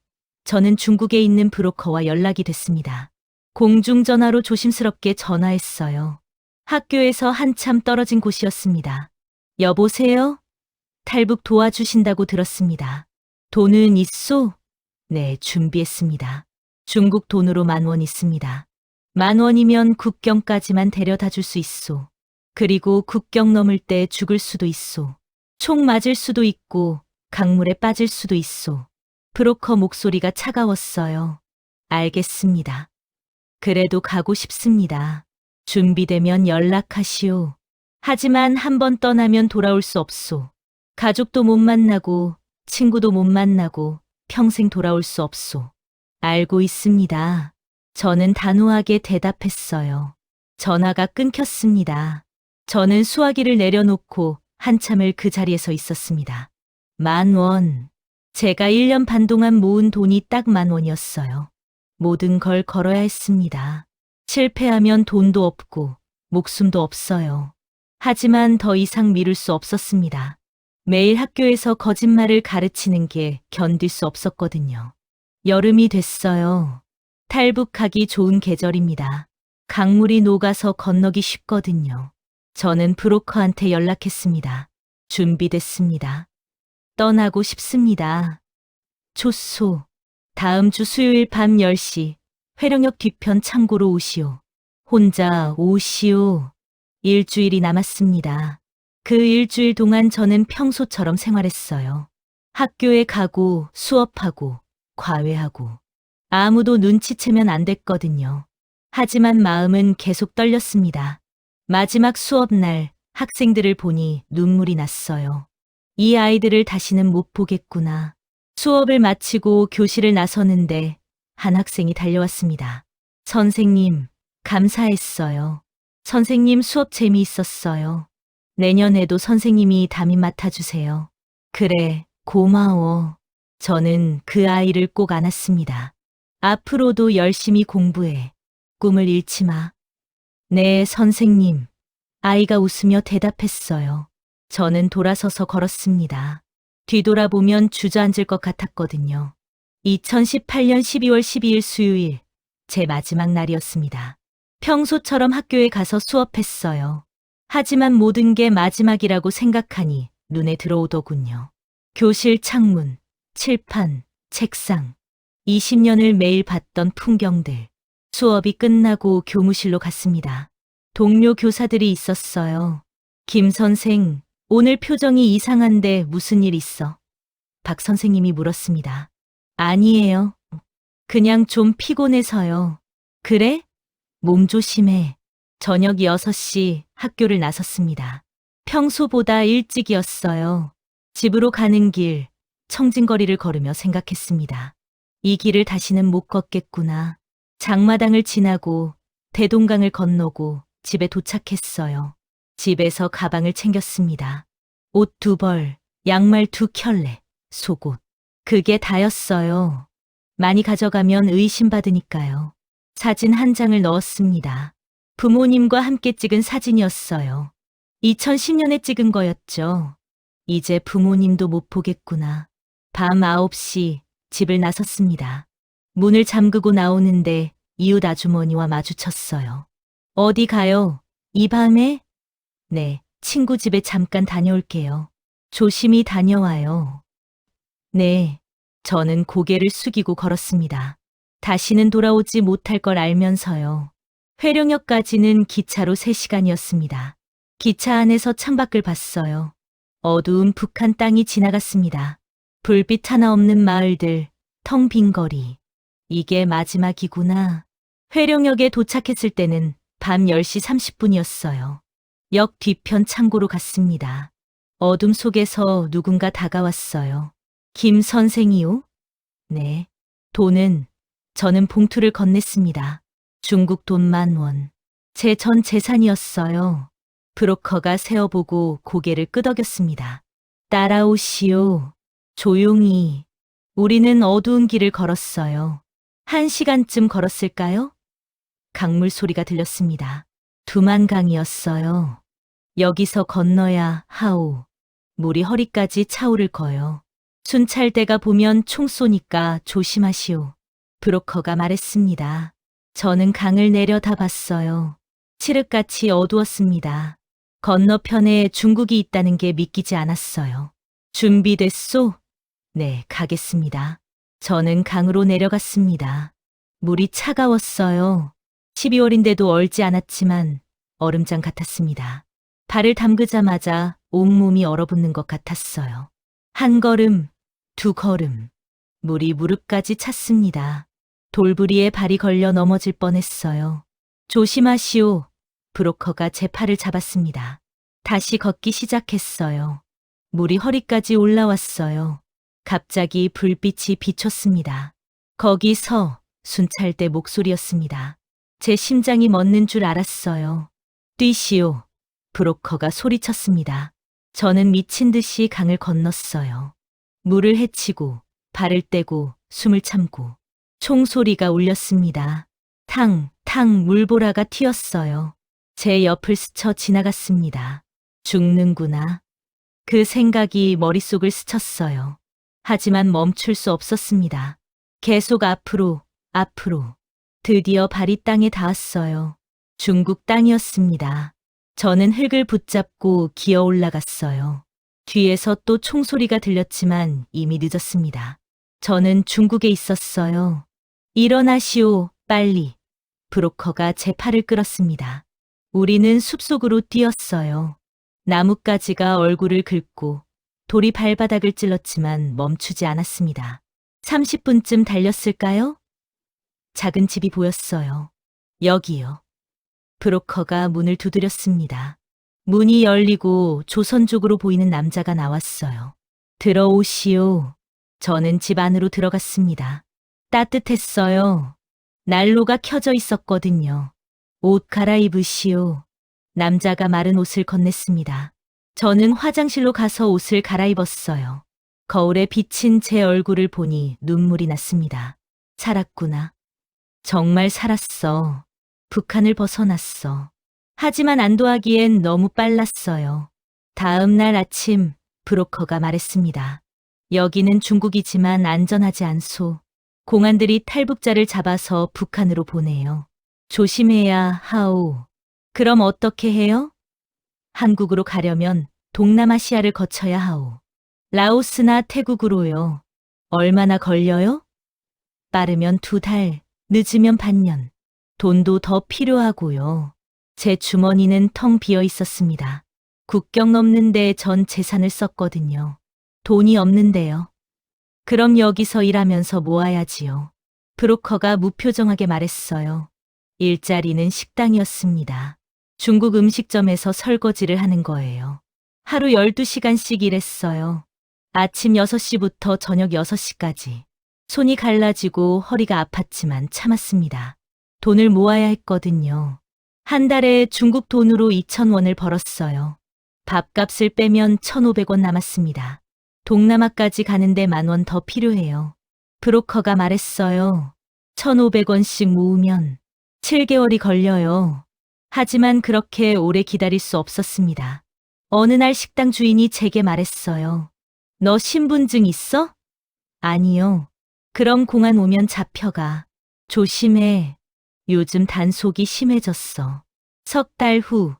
저는 중국에 있는 브로커와 연락이 됐습니다. 공중전화로 조심스럽게 전화했어요. 학교에서 한참 떨어진 곳이었습니다. 여보세요? 탈북 도와주신다고 들었습니다. 돈은 있소? 네, 준비했습니다. 중국 돈으로 10,000원 있습니다. 10,000원이면 국경까지만 데려다 줄 수 있소. 그리고 국경 넘을 때 죽을 수도 있소. 총 맞을 수도 있고 강물에 빠질 수도 있소. 브로커 목소리가 차가웠어요. 알겠습니다. 그래도 가고 싶습니다. 준비되면 연락하시오. 하지만 한번 떠나면 돌아올 수 없소. 가족도 못 만나고 친구도 못 만나고 평생 돌아올 수 없소. 알고 있습니다. 저는 단호하게 대답했어요. 전화가 끊겼습니다. 저는 수화기를 내려놓고 한참을 그 자리에서 있었습니다. 10,000원. 제가 1년 반 동안 모은 돈이 딱 10,000원이었어요. 모든 걸 걸어야 했습니다. 실패하면 돈도 없고 목숨도 없어요. 하지만 더 이상 미룰 수 없었습니다. 매일 학교에서 거짓말을 가르치는 게 견딜 수 없었거든요. 여름이 됐어요. 탈북하기 좋은 계절입니다. 강물이 녹아서 건너기 쉽거든요. 저는 브로커한테 연락했습니다. 준비됐습니다. 떠나고 싶습니다. 좋소. 다음 주 수요일 밤 10시 회령역 뒤편 창고로 오시오. 혼자 오시오. 일주일이 남았습니다. 그 일주일 동안 저는 평소처럼 생활했어요. 학교에 가고 수업하고 과외하고 아무도 눈치채면 안 됐거든요. 하지만 마음은 계속 떨렸습니다. 마지막 수업날 학생들을 보니 눈물이 났어요. 이 아이들을 다시는 못 보겠구나. 수업을 마치고 교실을 나서는데 한 학생이 달려왔습니다. 선생님, 감사했어요. 선생님 수업 재미있었어요. 내년에도 선생님이 담임 맡아주세요. 그래, 고마워. 저는 그 아이를 꼭 안았습니다. 앞으로도 열심히 공부해. 꿈을 잃지 마. 네, 선생님. 아이가 웃으며 대답했어요. 저는 돌아서서 걸었습니다. 뒤돌아보면 주저앉을 것 같았거든요. 2018년 12월 12일 수요일, 제 마지막 날이었습니다. 평소처럼 학교에 가서 수업했어요. 하지만 모든 게 마지막이라고 생각하니 눈에 들어오더군요. 교실 창문, 칠판, 책상, 20년을 매일 봤던 풍경들. 수업이 끝나고 교무실로 갔습니다. 동료 교사들이 있었어요. 김 선생, 오늘 표정이 이상한데 무슨 일 있어? 박 선생님이 물었습니다. 아니에요. 그냥 좀 피곤해서요. 그래? 몸 조심해. 저녁 6시 학교를 나섰습니다. 평소보다 일찍이었어요. 집으로 가는 길, 청진거리를 걸으며 생각했습니다. 이 길을 다시는 못 걷겠구나. 장마당을 지나고 대동강을 건너고 집에 도착했어요. 집에서 가방을 챙겼습니다. 옷 2벌, 양말 2켤레, 속옷. 그게 다였어요. 많이 가져가면 의심받으니까요. 사진 한 장을 넣었습니다. 부모님과 함께 찍은 사진이었어요. 2010년에 찍은 거였죠. 이제 부모님도 못 보겠구나. 밤 9시 집을 나섰습니다. 문을 잠그고 나오는데 이웃 아주머니와 마주쳤어요. 어디 가요? 이 밤에? 네, 친구 집에 잠깐 다녀올게요. 조심히 다녀와요. 네, 저는 고개를 숙이고 걸었습니다. 다시는 돌아오지 못할 걸 알면서요. 회령역까지는 기차로 3시간이었습니다. 기차 안에서 창밖을 봤어요. 어두운 북한 땅이 지나갔습니다. 불빛 하나 없는 마을들, 텅 빈 거리. 이게 마지막이구나. 회령역에 도착했을 때는 밤 10시 30분이었어요. 역 뒤편 창고로 갔습니다. 어둠 속에서 누군가 다가왔어요. 김 선생이요? 네. 돈은 저는 봉투를 건넸습니다. 중국 돈 10,000원. 제 전 재산이었어요. 브로커가 세어보고 고개를 끄덕였습니다. 따라오시오. 조용히. 우리는 어두운 길을 걸었어요. 1시간쯤 걸었을까요? 강물 소리가 들렸습니다. 두만강이었어요. 여기서 건너야 하오. 물이 허리까지 차오를 거요. 순찰대가 보면 총 쏘니까 조심하시오. 브로커가 말했습니다. 저는 강을 내려다봤어요. 칠흑같이 어두웠습니다. 건너편에 중국이 있다는 게 믿기지 않았어요. 준비됐소? 네, 가겠습니다. 저는 강으로 내려갔습니다. 물이 차가웠어요. 12월인데도 얼지 않았지만 얼음장 같았습니다. 발을 담그자마자 온몸이 얼어붙는 것 같았어요. 한 걸음, 두 걸음. 물이 무릎까지 찼습니다. 돌부리에 발이 걸려 넘어질 뻔했어요. 조심하시오. 브로커가 제 팔을 잡았습니다. 다시 걷기 시작했어요. 물이 허리까지 올라왔어요. 갑자기 불빛이 비쳤습니다. 거기서 순찰대 목소리였습니다. 제 심장이 멎는 줄 알았어요. 뛰시오. 브로커가 소리쳤습니다. 저는 미친 듯이 강을 건넜어요. 물을 헤치고 발을 떼고 숨을 참고 총소리가 울렸습니다. 탕, 탕 물보라가 튀었어요. 제 옆을 스쳐 지나갔습니다. 죽는구나. 그 생각이 머릿속을 스쳤어요. 하지만 멈출 수 없었습니다. 계속 앞으로, 앞으로. 드디어 발이 땅에 닿았어요. 중국 땅이었습니다. 저는 흙을 붙잡고 기어 올라갔어요. 뒤에서 또 총소리가 들렸지만 이미 늦었습니다. 저는 중국에 있었어요. 일어나시오, 빨리. 브로커가 제 팔을 끌었습니다. 우리는 숲속으로 뛰었어요. 나뭇가지가 얼굴을 긁고 돌이 발바닥을 찔렀지만 멈추지 않았습니다. 30분쯤 달렸을까요? 작은 집이 보였어요. 여기요. 브로커가 문을 두드렸습니다. 문이 열리고 조선족으로 보이는 남자가 나왔어요. 들어오시오. 저는 집 안으로 들어갔습니다. 따뜻했어요. 난로가 켜져 있었거든요. 옷 갈아입으시오. 남자가 마른 옷을 건넸습니다. 저는 화장실로 가서 옷을 갈아입었어요. 거울에 비친 제 얼굴을 보니 눈물이 났습니다. 살았구나. 정말 살았어. 북한을 벗어났어. 하지만 안도하기엔 너무 빨랐어요. 다음 날 아침 브로커가 말했습니다. 여기는 중국이지만 안전하지 않소. 공안들이 탈북자를 잡아서 북한으로 보내요. 조심해야 하오. 그럼 어떻게 해요? 한국으로 가려면 동남아시아를 거쳐야 하오. 라오스나 태국으로요. 얼마나 걸려요? 빠르면 2달, 늦으면 반년. 돈도 더 필요하고요. 제 주머니는 텅 비어 있었습니다. 국경 넘는데 전 재산을 썼거든요. 돈이 없는데요. 그럼 여기서 일하면서 모아야지요. 브로커가 무표정하게 말했어요. 일자리는 식당이었습니다. 중국 음식점에서 설거지를 하는 거예요. 하루 12시간씩 일했어요. 아침 6시부터 저녁 6시까지. 손이 갈라지고 허리가 아팠지만 참았습니다. 돈을 모아야 했거든요. 한 달에 중국 돈으로 2,000원을 벌었어요. 밥값을 빼면 1,500원 남았습니다. 동남아까지 가는데 10,000원 더 필요해요. 브로커가 말했어요. 1,500원씩 모으면 7개월이 걸려요. 하지만 그렇게 오래 기다릴 수 없었습니다. 어느 날 식당 주인이 제게 말했어요. 너 신분증 있어? 아니요. 그럼 공안 오면 잡혀가. 조심해. 요즘 단속이 심해졌어. 3달 후,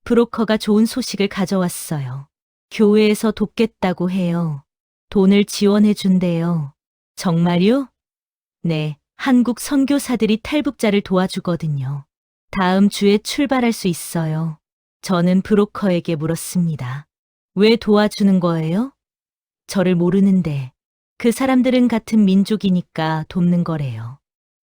브로커가 좋은 소식을 가져왔어요. 교회에서 돕겠다고 해요. 돈을 지원해 준대요. 정말요? 네, 한국 선교사들이 탈북자를 도와주거든요. 다음 주에 출발할 수 있어요. 저는 브로커에게 물었습니다. 왜 도와주는 거예요? 저를 모르는데 그 사람들은 같은 민족이니까 돕는 거래요.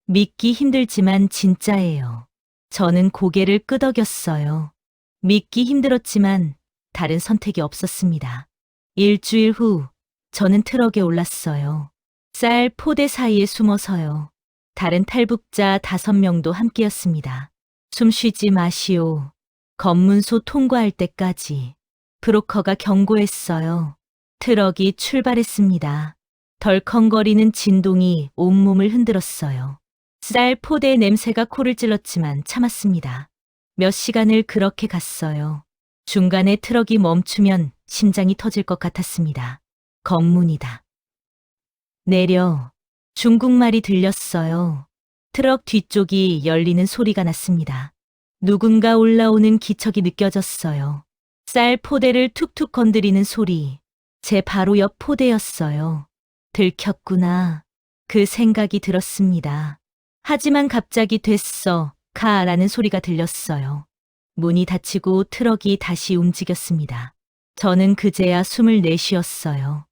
믿기 힘들지만 진짜예요. 저는 고개를 끄덕였어요. 믿기 힘들었지만 다른 선택이 없었습니다. 일주일 후 저는 트럭에 올랐어요. 쌀 포대 사이에 숨어서요. 다른 탈북자 5명도 함께였습니다. 숨 쉬지 마시오. 검문소 통과할 때까지. 브로커가 경고했어요. 트럭이 출발했습니다. 덜컹거리는 진동이 온몸을 흔들었어요. 쌀 포대의 냄새가 코를 찔렀지만 참았습니다. 몇 시간을 그렇게 갔어요. 중간에 트럭이 멈추면 심장이 터질 것 같았습니다. 검문이다. 내려. 중국말이 들렸어요. 트럭 뒤쪽이 열리는 소리가 났습니다. 누군가 올라오는 기척이 느껴졌어요. 쌀 포대를 툭툭 건드리는 소리. 제 바로 옆 포대였어요. 들켰구나. 그 생각이 들었습니다. 하지만 갑자기 됐어. 가라는 소리가 들렸어요. 문이 닫히고 트럭이 다시 움직였습니다. 저는 그제야 숨을 내쉬었어요.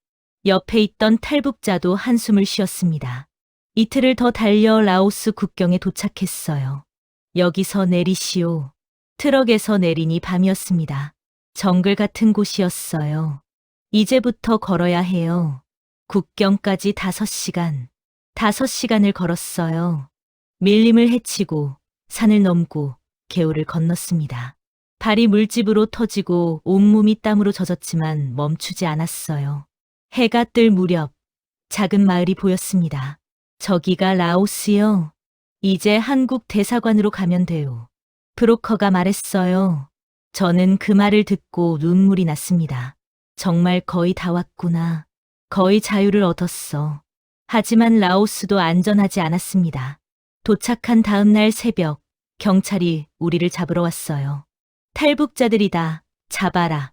옆에 있던 탈북자도 한숨을 쉬었습니다. 이틀을 더 달려 라오스 국경에 도착했어요. 여기서 내리시오. 트럭에서 내리니 밤이었습니다. 정글 같은 곳이었어요. 이제부터 걸어야 해요. 국경까지 5시간. 5시간을 걸었어요. 밀림을 헤치고 산을 넘고 개울을 건넜습니다. 발이 물집으로 터지고 온몸이 땀으로 젖었지만 멈추지 않았어요. 해가 뜰 무렵 작은 마을이 보였습니다. 저기가 라오스요. 이제 한국 대사관으로 가면 돼요. 브로커가 말했어요. 저는 그 말을 듣고 눈물이 났습니다. 정말 거의 다 왔구나. 거의 자유를 얻었어. 하지만 라오스도 안전하지 않았습니다. 도착한 다음 날 새벽, 경찰이 우리를 잡으러 왔어요. 탈북자들이다. 잡아라.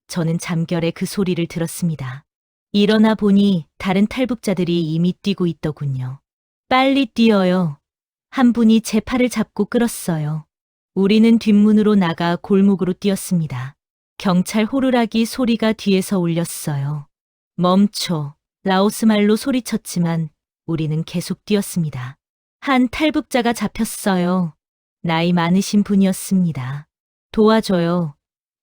저는 잠결에 그 소리를 들었습니다. 일어나 보니 다른 탈북자들이 이미 뛰고 있더군요. 빨리 뛰어요. 한 분이 제 팔을 잡고 끌었어요. 우리는 뒷문으로 나가 골목으로 뛰었습니다. 경찰 호루라기 소리가 뒤에서 울렸어요. 멈춰. 라오스 말로 소리쳤지만 우리는 계속 뛰었습니다. 한 탈북자가 잡혔어요. 나이 많으신 분이었습니다. 도와줘요.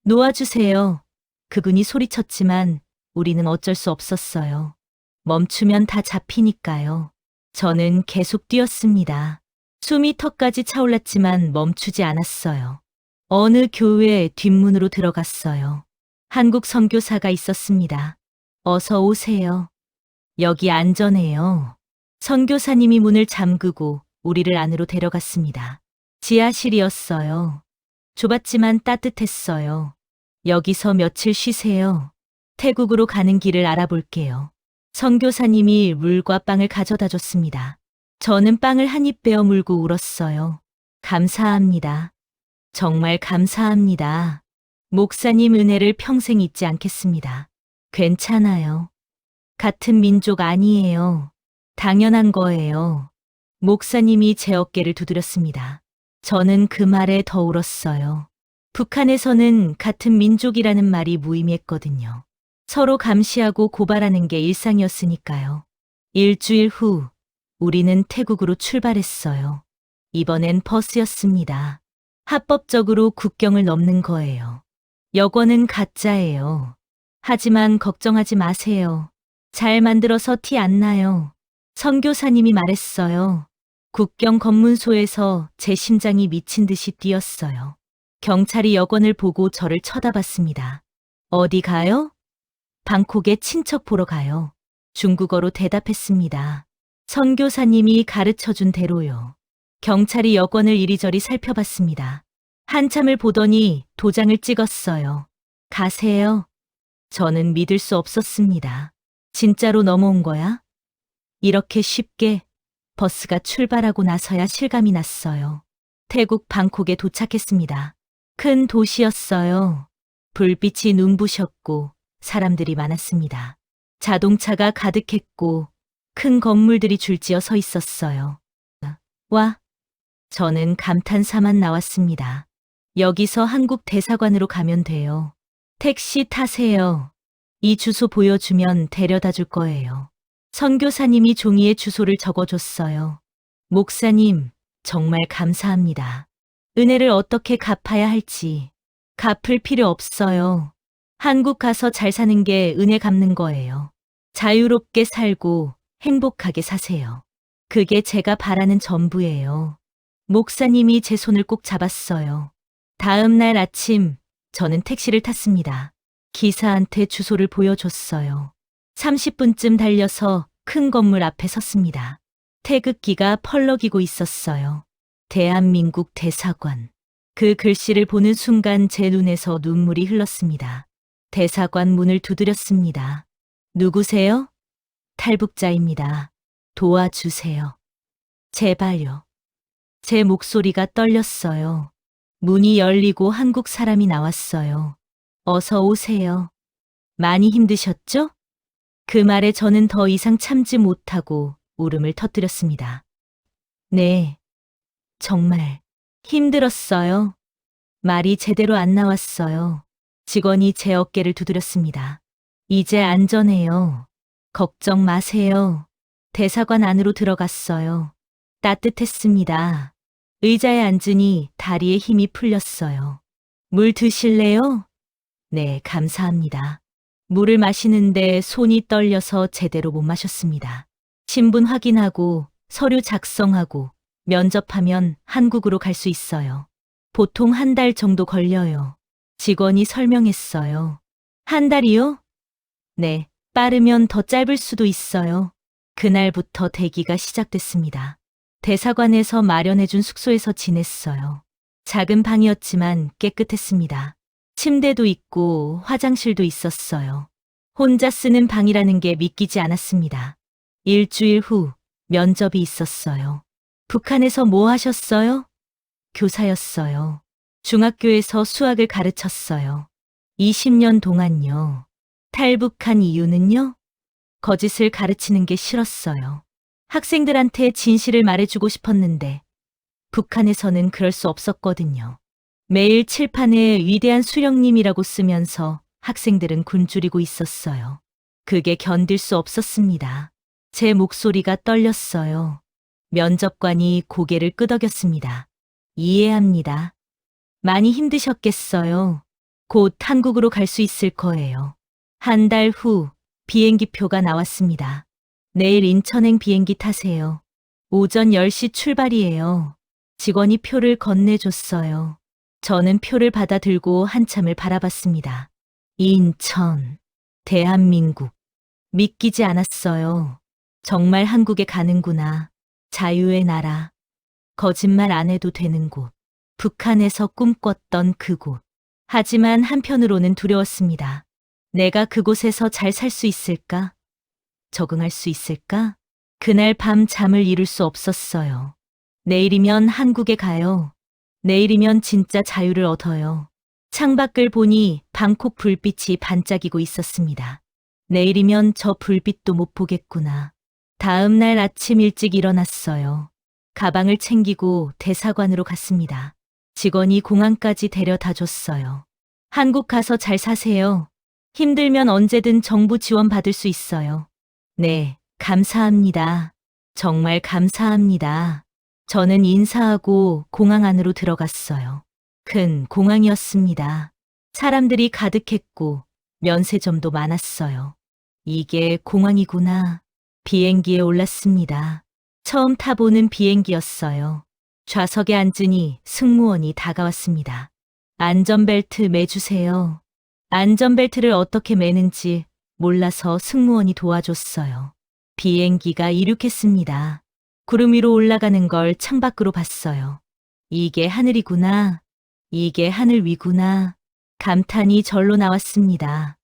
놓아주세요. 그분이 소리쳤지만 우리는 어쩔 수 없었어요. 멈추면 다 잡히니까요. 저는 계속 뛰었습니다. 숨이 턱까지 차올랐지만 멈추지 않았어요. 어느 교회 뒷문으로 들어갔어요. 한국 선교사가 있었습니다. 어서 오세요. 여기 안전해요. 선교사님이 문을 잠그고 우리를 안으로 데려갔습니다. 지하실이었어요. 좁았지만 따뜻했어요. 여기서 며칠 쉬세요. 태국으로 가는 길을 알아볼게요. 선교사님이 물과 빵을 가져다 줬습니다. 저는 빵을 한 입 베어 물고 울었어요. 감사합니다. 정말 감사합니다. 목사님 은혜를 평생 잊지 않겠습니다. 괜찮아요. 같은 민족 아니에요. 당연한 거예요. 목사님이 제 어깨를 두드렸습니다. 저는 그 말에 더 울었어요. 북한에서는 같은 민족이라는 말이 무의미했거든요. 서로 감시하고 고발하는 게 일상이었으니까요. 일주일 후 우리는 태국으로 출발했어요. 이번엔 버스였습니다. 합법적으로 국경을 넘는 거예요. 여권은 가짜예요. 하지만 걱정하지 마세요. 잘 만들어서 티 안 나요. 선교사님이 말했어요. 국경 검문소에서 제 심장이 미친 듯이 뛰었어요. 경찰이 여권을 보고 저를 쳐다봤습니다. 어디 가요? 방콕에 친척 보러 가요. 중국어로 대답했습니다. 선교사님이 가르쳐준 대로요. 경찰이 여권을 이리저리 살펴봤습니다. 한참을 보더니 도장을 찍었어요. 가세요. 저는 믿을 수 없었습니다. 진짜로 넘어온 거야? 이렇게 쉽게 버스가 출발하고 나서야 실감이 났어요. 태국 방콕에 도착했습니다. 큰 도시였어요. 불빛이 눈부셨고 사람들이 많았습니다. 자동차가 가득했고 큰 건물들이 줄지어 서 있었어요. 와, 저는 감탄사만 나왔습니다. 여기서 한국 대사관으로 가면 돼요. 택시 타세요. 이 주소 보여주면 데려다 줄 거예요. 선교사님이 종이에 주소를 적어줬어요. 목사님, 정말 감사합니다. 은혜를 어떻게 갚아야 할지. 갚을 필요 없어요. 한국 가서 잘 사는 게 은혜 갚는 거예요. 자유롭게 살고 행복하게 사세요. 그게 제가 바라는 전부예요. 목사님이 제 손을 꼭 잡았어요. 다음 날 아침, 저는 택시를 탔습니다. 기사한테 주소를 보여줬어요. 30분쯤 달려서 큰 건물 앞에 섰습니다. 태극기가 펄럭이고 있었어요. 대한민국 대사관. 그 글씨를 보는 순간 제 눈에서 눈물이 흘렀습니다. 대사관 문을 두드렸습니다. 누구세요? 탈북자입니다. 도와주세요. 제발요. 제 목소리가 떨렸어요. 문이 열리고 한국 사람이 나왔어요. 어서 오세요. 많이 힘드셨죠? 그 말에 저는 더 이상 참지 못하고 울음을 터뜨렸습니다. 네, 정말 힘들었어요. 말이 제대로 안 나왔어요. 직원이 제 어깨를 두드렸습니다. 이제 안전해요. 걱정 마세요. 대사관 안으로 들어갔어요. 따뜻했습니다. 의자에 앉으니 다리에 힘이 풀렸어요. 물 드실래요? 네, 감사합니다. 물을 마시는데 손이 떨려서 제대로 못 마셨습니다. 신분 확인하고 서류 작성하고 면접하면 한국으로 갈 수 있어요. 보통 한 달 정도 걸려요. 직원이 설명했어요. 한 달이요? 네, 빠르면 더 짧을 수도 있어요. 그날부터 대기가 시작됐습니다. 대사관에서 마련해준 숙소에서 지냈어요. 작은 방이었지만 깨끗했습니다. 침대도 있고 화장실도 있었어요. 혼자 쓰는 방이라는 게 믿기지 않았습니다. 일주일 후 면접이 있었어요. 북한에서 뭐 하셨어요? 교사였어요. 중학교에서 수학을 가르쳤어요. 20년 동안요. 탈북한 이유는요? 거짓을 가르치는 게 싫었어요. 학생들한테 진실을 말해주고 싶었는데 북한에서는 그럴 수 없었거든요. 매일 칠판에 위대한 수령님이라고 쓰면서 학생들은 굶주리고 있었어요. 그게 견딜 수 없었습니다. 제 목소리가 떨렸어요. 면접관이 고개를 끄덕였습니다. 이해합니다. 많이 힘드셨겠어요. 곧 한국으로 갈 수 있을 거예요. 한 달 후 비행기표가 나왔습니다. 내일 인천행 비행기 타세요. 오전 10시 출발이에요. 직원이 표를 건네줬어요. 저는 표를 받아 들고 한참을 바라봤습니다. 인천, 대한민국. 믿기지 않았어요. 정말 한국에 가는구나. 자유의 나라. 거짓말 안 해도 되는 곳. 북한에서 꿈꿨던 그곳. 하지만 한편으로는 두려웠습니다. 내가 그곳에서 잘 살 수 있을까? 적응할 수 있을까? 그날 밤 잠을 이룰 수 없었어요. 내일이면 한국에 가요. 내일이면 진짜 자유를 얻어요. 창밖을 보니 방콕 불빛이 반짝이고 있었습니다. 내일이면 저 불빛도 못 보겠구나. 다음 날 아침 일찍 일어났어요. 가방을 챙기고 대사관으로 갔습니다. 직원이 공항까지 데려다 줬어요. 한국 가서 잘 사세요. 힘들면 언제든 정부 지원 받을 수 있어요. 네, 감사합니다. 정말 감사합니다. 저는 인사하고 공항 안으로 들어갔어요. 큰 공항이었습니다. 사람들이 가득했고 면세점도 많았어요. 이게 공항이구나. 비행기에 올랐습니다. 처음 타보는 비행기였어요. 좌석에 앉으니 승무원이 다가왔습니다. 안전벨트 매주세요. 안전벨트를 어떻게 매는지 몰라서 승무원이 도와줬어요. 비행기가 이륙했습니다. 구름 위로 올라가는 걸 창밖으로 봤어요. 이게 하늘이구나. 이게 하늘 위구나. 감탄이 절로 나왔습니다.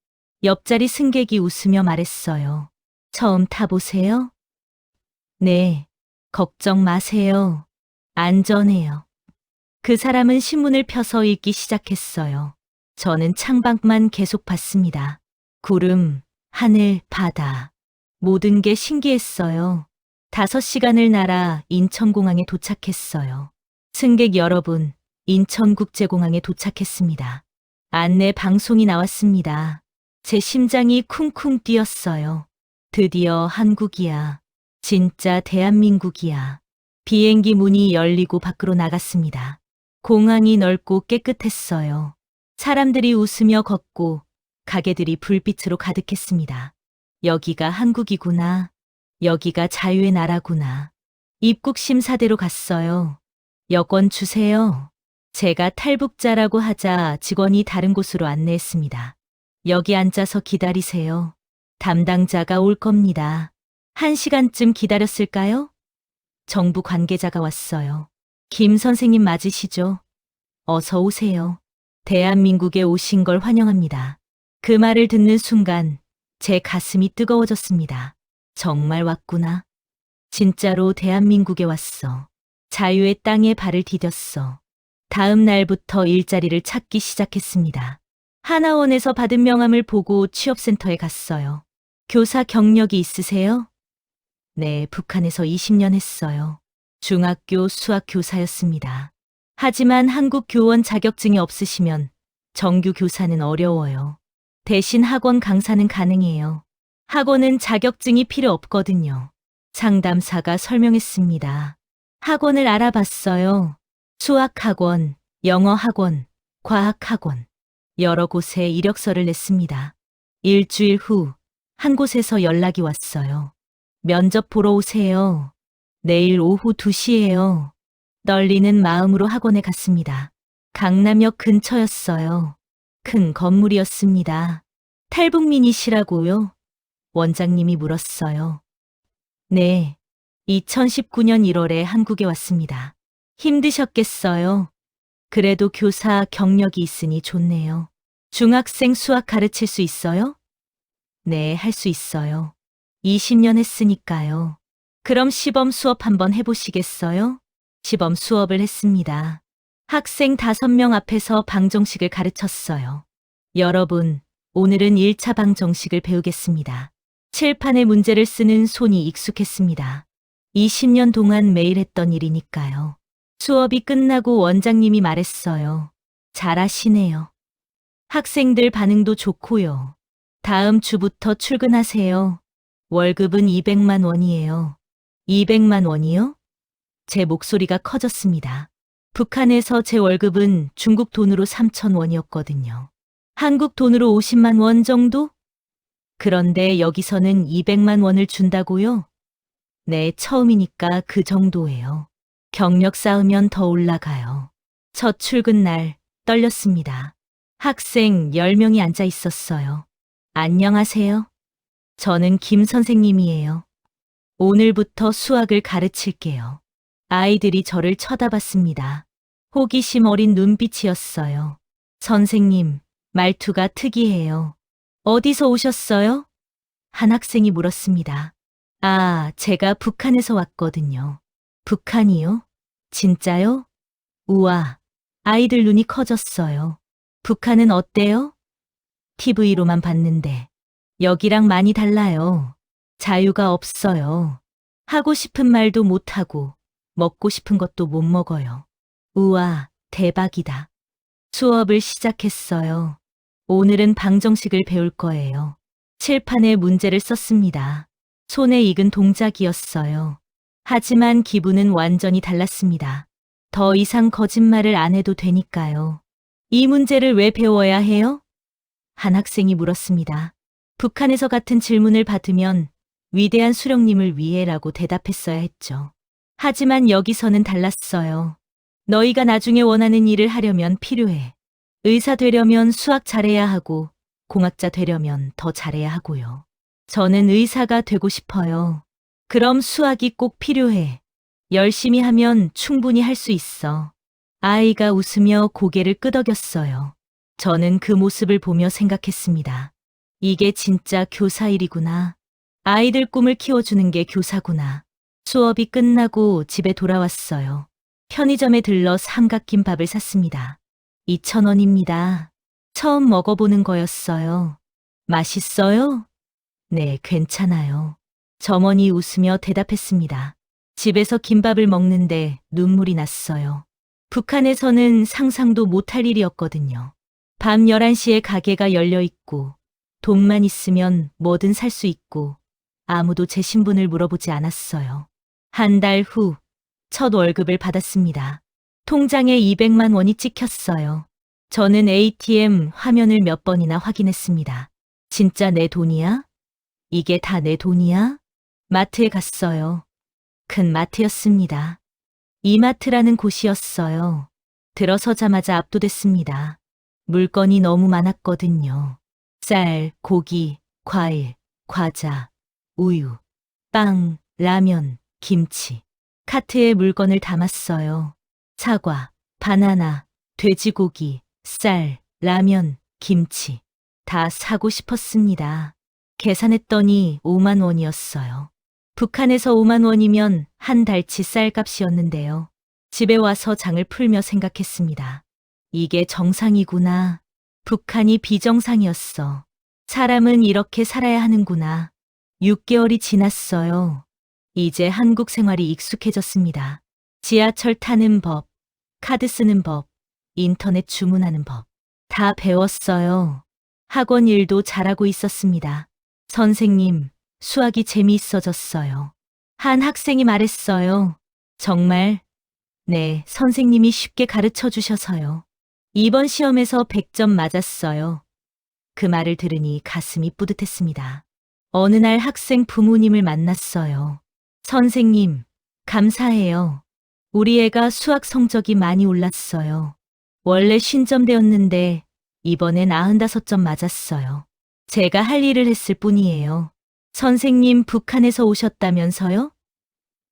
옆자리 승객이 웃으며 말했어요. 처음 타보세요? 네, 걱정 마세요. 안전해요. 그 사람은 신문을 펴서 읽기 시작했어요. 저는 창밖만 계속 봤습니다. 구름, 하늘, 바다. 모든 게 신기했어요. 5시간을 날아 인천공항에 도착했어요. 승객 여러분, 인천국제공항에 도착했습니다. 안내 방송이 나왔습니다. 제 심장이 쿵쿵 뛰었어요. 드디어 한국이야. 진짜 대한민국이야. 비행기 문이 열리고 밖으로 나갔습니다. 공항이 넓고 깨끗했어요. 사람들이 웃으며 걷고 가게들이 불빛으로 가득했습니다. 여기가 한국이구나. 여기가 자유의 나라구나. 입국 심사대로 갔어요. 여권 주세요. 제가 탈북자라고 하자 직원이 다른 곳으로 안내했습니다. 여기 앉아서 기다리세요. 담당자가 올 겁니다. 1시간쯤 기다렸을까요? 정부 관계자가 왔어요. 김 선생님 맞으시죠? 어서 오세요. 대한민국에 오신 걸 환영합니다. 그 말을 듣는 순간 제 가슴이 뜨거워졌습니다. 정말 왔구나. 진짜로 대한민국에 왔어. 자유의 땅에 발을 디뎠어. 다음 날부터 일자리를 찾기 시작했습니다. 하나원에서 받은 명함을 보고 취업센터에 갔어요. 교사 경력이 있으세요? 네, 북한에서 20년 했어요. 중학교 수학 교사였습니다. 하지만 한국 교원 자격증이 없으시면 정규 교사는 어려워요. 대신 학원 강사는 가능해요. 학원은 자격증이 필요 없거든요. 상담사가 설명했습니다. 학원을 알아봤어요. 수학학원, 영어학원, 과학학원. 여러 곳에 이력서를 냈습니다. 일주일 후, 한 곳에서 연락이 왔어요. 면접 보러 오세요. 내일 오후 2시예요. 떨리는 마음으로 학원에 갔습니다. 강남역 근처였어요. 큰 건물이었습니다. 탈북민이시라고요? 원장님이 물었어요. 네. 2019년 1월에 한국에 왔습니다. 힘드셨겠어요? 그래도 교사 경력이 있으니 좋네요. 중학생 수학 가르칠 수 있어요? 네, 할 수 있어요. 20년 했으니까요. 그럼 시범 수업 한번 해보시겠어요? 시범 수업을 했습니다. 학생 5명 앞에서 방정식을 가르쳤어요. 여러분, 오늘은 1차 방정식을 배우겠습니다. 칠판에 문제를 쓰는 손이 익숙했습니다. 20년 동안 매일 했던 일이니까요. 수업이 끝나고 원장님이 말했어요. 잘하시네요. 학생들 반응도 좋고요. 다음 주부터 출근하세요. 월급은 200만 원이에요. 200만 원이요? 제 목소리가 커졌습니다. 북한에서 제 월급은 중국 돈으로 3천 원이었거든요. 한국 돈으로 50만 원 정도? 그런데 여기서는 200만 원을 준다고요? 네, 처음이니까 그 정도예요. 경력 쌓으면 더 올라가요. 첫 출근 날 떨렸습니다. 학생 10명이 앉아 있었어요. 안녕하세요. 저는 김 선생님이에요. 오늘부터 수학을 가르칠게요. 아이들이 저를 쳐다봤습니다. 호기심 어린 눈빛이었어요. 선생님, 말투가 특이해요. 어디서 오셨어요? 한 학생이 물었습니다. 아, 제가 북한에서 왔거든요. 북한이요? 진짜요? 우와, 아이들 눈이 커졌어요. 북한은 어때요? TV로만 봤는데 여기랑 많이 달라요. 자유가 없어요. 하고 싶은 말도 못하고 먹고 싶은 것도 못 먹어요. 우와, 대박이다. 수업을 시작했어요. 오늘은 방정식을 배울 거예요. 칠판에 문제를 썼습니다. 손에 익은 동작이었어요. 하지만 기분은 완전히 달랐습니다. 더 이상 거짓말을 안 해도 되니까요. 이 문제를 왜 배워야 해요? 한 학생이 물었습니다. 북한에서 같은 질문을 받으면 위대한 수령님을 위해라고 대답했어야 했죠. 하지만 여기서는 달랐어요. 너희가 나중에 원하는 일을 하려면 필요해. 의사 되려면 수학 잘해야 하고 공학자 되려면 더 잘해야 하고요. 저는 의사가 되고 싶어요. 그럼 수학이 꼭 필요해. 열심히 하면 충분히 할 수 있어. 아이가 웃으며 고개를 끄덕였어요. 저는 그 모습을 보며 생각했습니다. 이게 진짜 교사 일이구나. 아이들 꿈을 키워주는 게 교사구나. 수업이 끝나고 집에 돌아왔어요. 편의점에 들러 삼각김밥을 샀습니다. 2,000원입니다. 처음 먹어보는 거였어요. 맛있어요? 네, 괜찮아요. 점원이 웃으며 대답했습니다. 집에서 김밥을 먹는데 눈물이 났어요. 북한에서는 상상도 못할 일이었거든요. 밤 11시에 가게가 열려 있고 돈만 있으면 뭐든 살 수 있고 아무도 제 신분을 물어보지 않았어요. 한 달 후 첫 월급을 받았습니다. 통장에 200만 원이 찍혔어요. 저는 ATM 화면을 몇 번이나 확인했습니다. 진짜 내 돈이야? 이게 다 내 돈이야? 마트에 갔어요. 큰 마트였습니다. 이마트라는 곳이었어요. 들어서자마자 압도됐습니다. 물건이 너무 많았거든요. 쌀, 고기, 과일, 과자, 우유, 빵, 라면, 김치. 카트에 물건을 담았어요. 사과, 바나나, 돼지고기, 쌀, 라면, 김치. 다 사고 싶었습니다. 계산했더니 5만 원이었어요. 북한에서 5만 원이면 한 달치 쌀값이었는데요. 집에 와서 장을 풀며 생각했습니다. 이게 정상이구나. 북한이 비정상이었어. 사람은 이렇게 살아야 하는구나. 6개월이 지났어요. 이제 한국 생활이 익숙해졌습니다. 지하철 타는 법, 카드 쓰는 법, 인터넷 주문하는 법. 다 배웠어요. 학원 일도 잘하고 있었습니다. 선생님, 수학이 재미있어졌어요. 한 학생이 말했어요. 정말? 네, 선생님이 쉽게 가르쳐 주셔서요. 이번 시험에서 100점 맞았어요. 그 말을 들으니 가슴이 뿌듯했습니다. 어느 날 학생 부모님을 만났어요. 선생님, 감사해요. 우리 애가 수학 성적이 많이 올랐어요. 원래 50점대였는데 이번엔 95점 맞았어요. 제가 할 일을 했을 뿐이에요. 선생님 북한에서 오셨다면서요?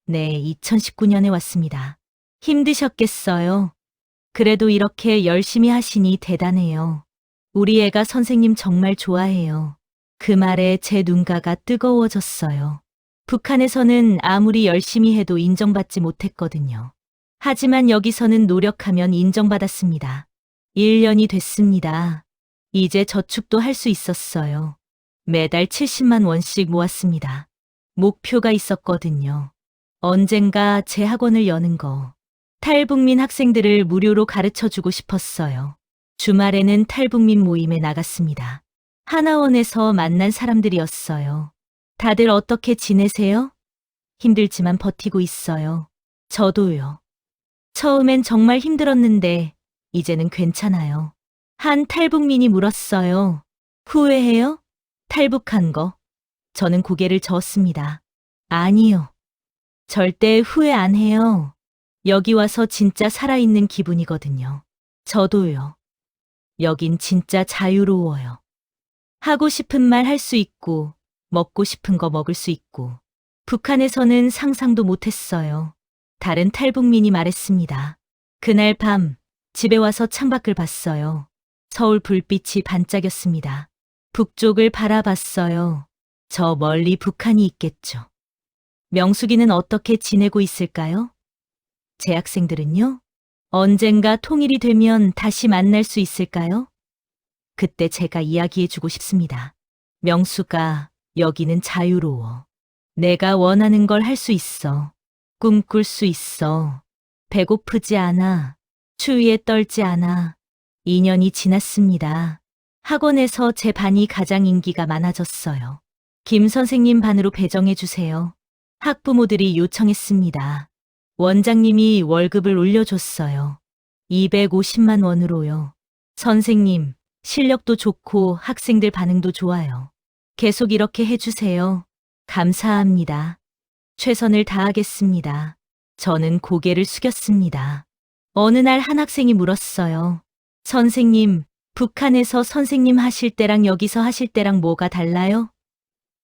네, 2019년에 왔습니다. 힘드셨겠어요. 그래도 이렇게 열심히 하시니 대단해요. 우리 애가 선생님 정말 좋아해요. 그 말에 제 눈가가 뜨거워졌어요. 북한에서는 아무리 열심히 해도 인정받지 못했거든요. 하지만 여기서는 노력하면 인정받았습니다. 1년이 됐습니다. 이제 저축도 할 수 있었어요. 매달 70만 원씩 모았습니다. 목표가 있었거든요. 언젠가 제 학원을 여는 거. 탈북민 학생들을 무료로 가르쳐 주고 싶었어요. 주말에는 탈북민 모임에 나갔습니다. 하나원에서 만난 사람들이었어요. 다들 어떻게 지내세요? 힘들지만 버티고 있어요. 저도요. 처음엔 정말 힘들었는데 이제는 괜찮아요. 한 탈북민이 물었어요. 후회해요? 탈북한 거. 저는 고개를 저었습니다. 아니요. 절대 후회 안 해요. 여기 와서 진짜 살아있는 기분이거든요. 저도요. 여긴 진짜 자유로워요. 하고 싶은 말 할 수 있고, 먹고 싶은 거 먹을 수 있고. 북한에서는 상상도 못했어요. 다른 탈북민이 말했습니다. 그날 밤 집에 와서 창밖을 봤어요. 서울 불빛이 반짝였습니다. 북쪽을 바라봤어요. 저 멀리 북한이 있겠죠. 명숙이는 어떻게 지내고 있을까요? 제 학생들은요? 언젠가 통일이 되면 다시 만날 수 있을까요? 그때 제가 이야기해주고 싶습니다. 명숙아, 여기는 자유로워. 내가 원하는 걸 할 수 있어. 꿈꿀 수 있어. 배고프지 않아. 추위에 떨지 않아. 2년이 지났습니다. 학원에서 제 반이 가장 인기가 많아졌어요. 김 선생님 반으로 배정해주세요. 학부모들이 요청했습니다. 원장님이 월급을 올려줬어요. 250만 원으로요. 선생님, 실력도 좋고 학생들 반응도 좋아요. 계속 이렇게 해주세요. 감사합니다. 최선을 다하겠습니다. 저는 고개를 숙였습니다. 어느 날 한 학생이 물었어요. 선생님, 북한에서 선생님 하실 때랑 여기서 하실 때랑 뭐가 달라요?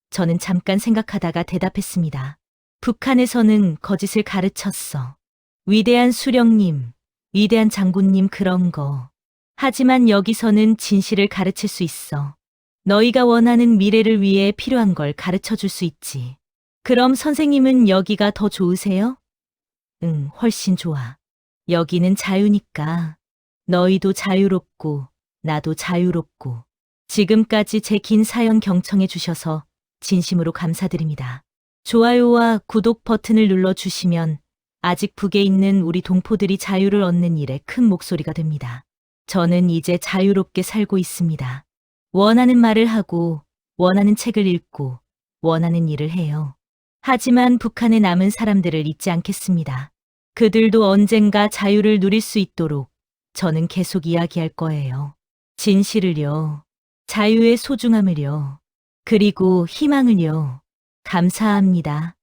저는 잠깐 생각하다가 대답했습니다. 북한에서는 거짓을 가르쳤어. 위대한 수령님, 위대한 장군님 그런 거. 하지만 여기서는 진실을 가르칠 수 있어. 너희가 원하는 미래를 위해 필요한 걸 가르쳐 줄 수 있지. 그럼 선생님은 여기가 더 좋으세요? 응, 훨씬 좋아. 여기는 자유니까. 너희도 자유롭고, 나도 자유롭고. 지금까지 제 긴 사연 경청해 주셔서 진심으로 감사드립니다. 좋아요와 구독 버튼을 눌러주시면 아직 북에 있는 우리 동포들이 자유를 얻는 일에 큰 목소리가 됩니다. 저는 이제 자유롭게 살고 있습니다. 원하는 말을 하고, 원하는 책을 읽고, 원하는 일을 해요. 하지만 북한에 남은 사람들을 잊지 않겠습니다. 그들도 언젠가 자유를 누릴 수 있도록 저는 계속 이야기할 거예요. 진실을요. 자유의 소중함을요. 그리고 희망을요. 감사합니다.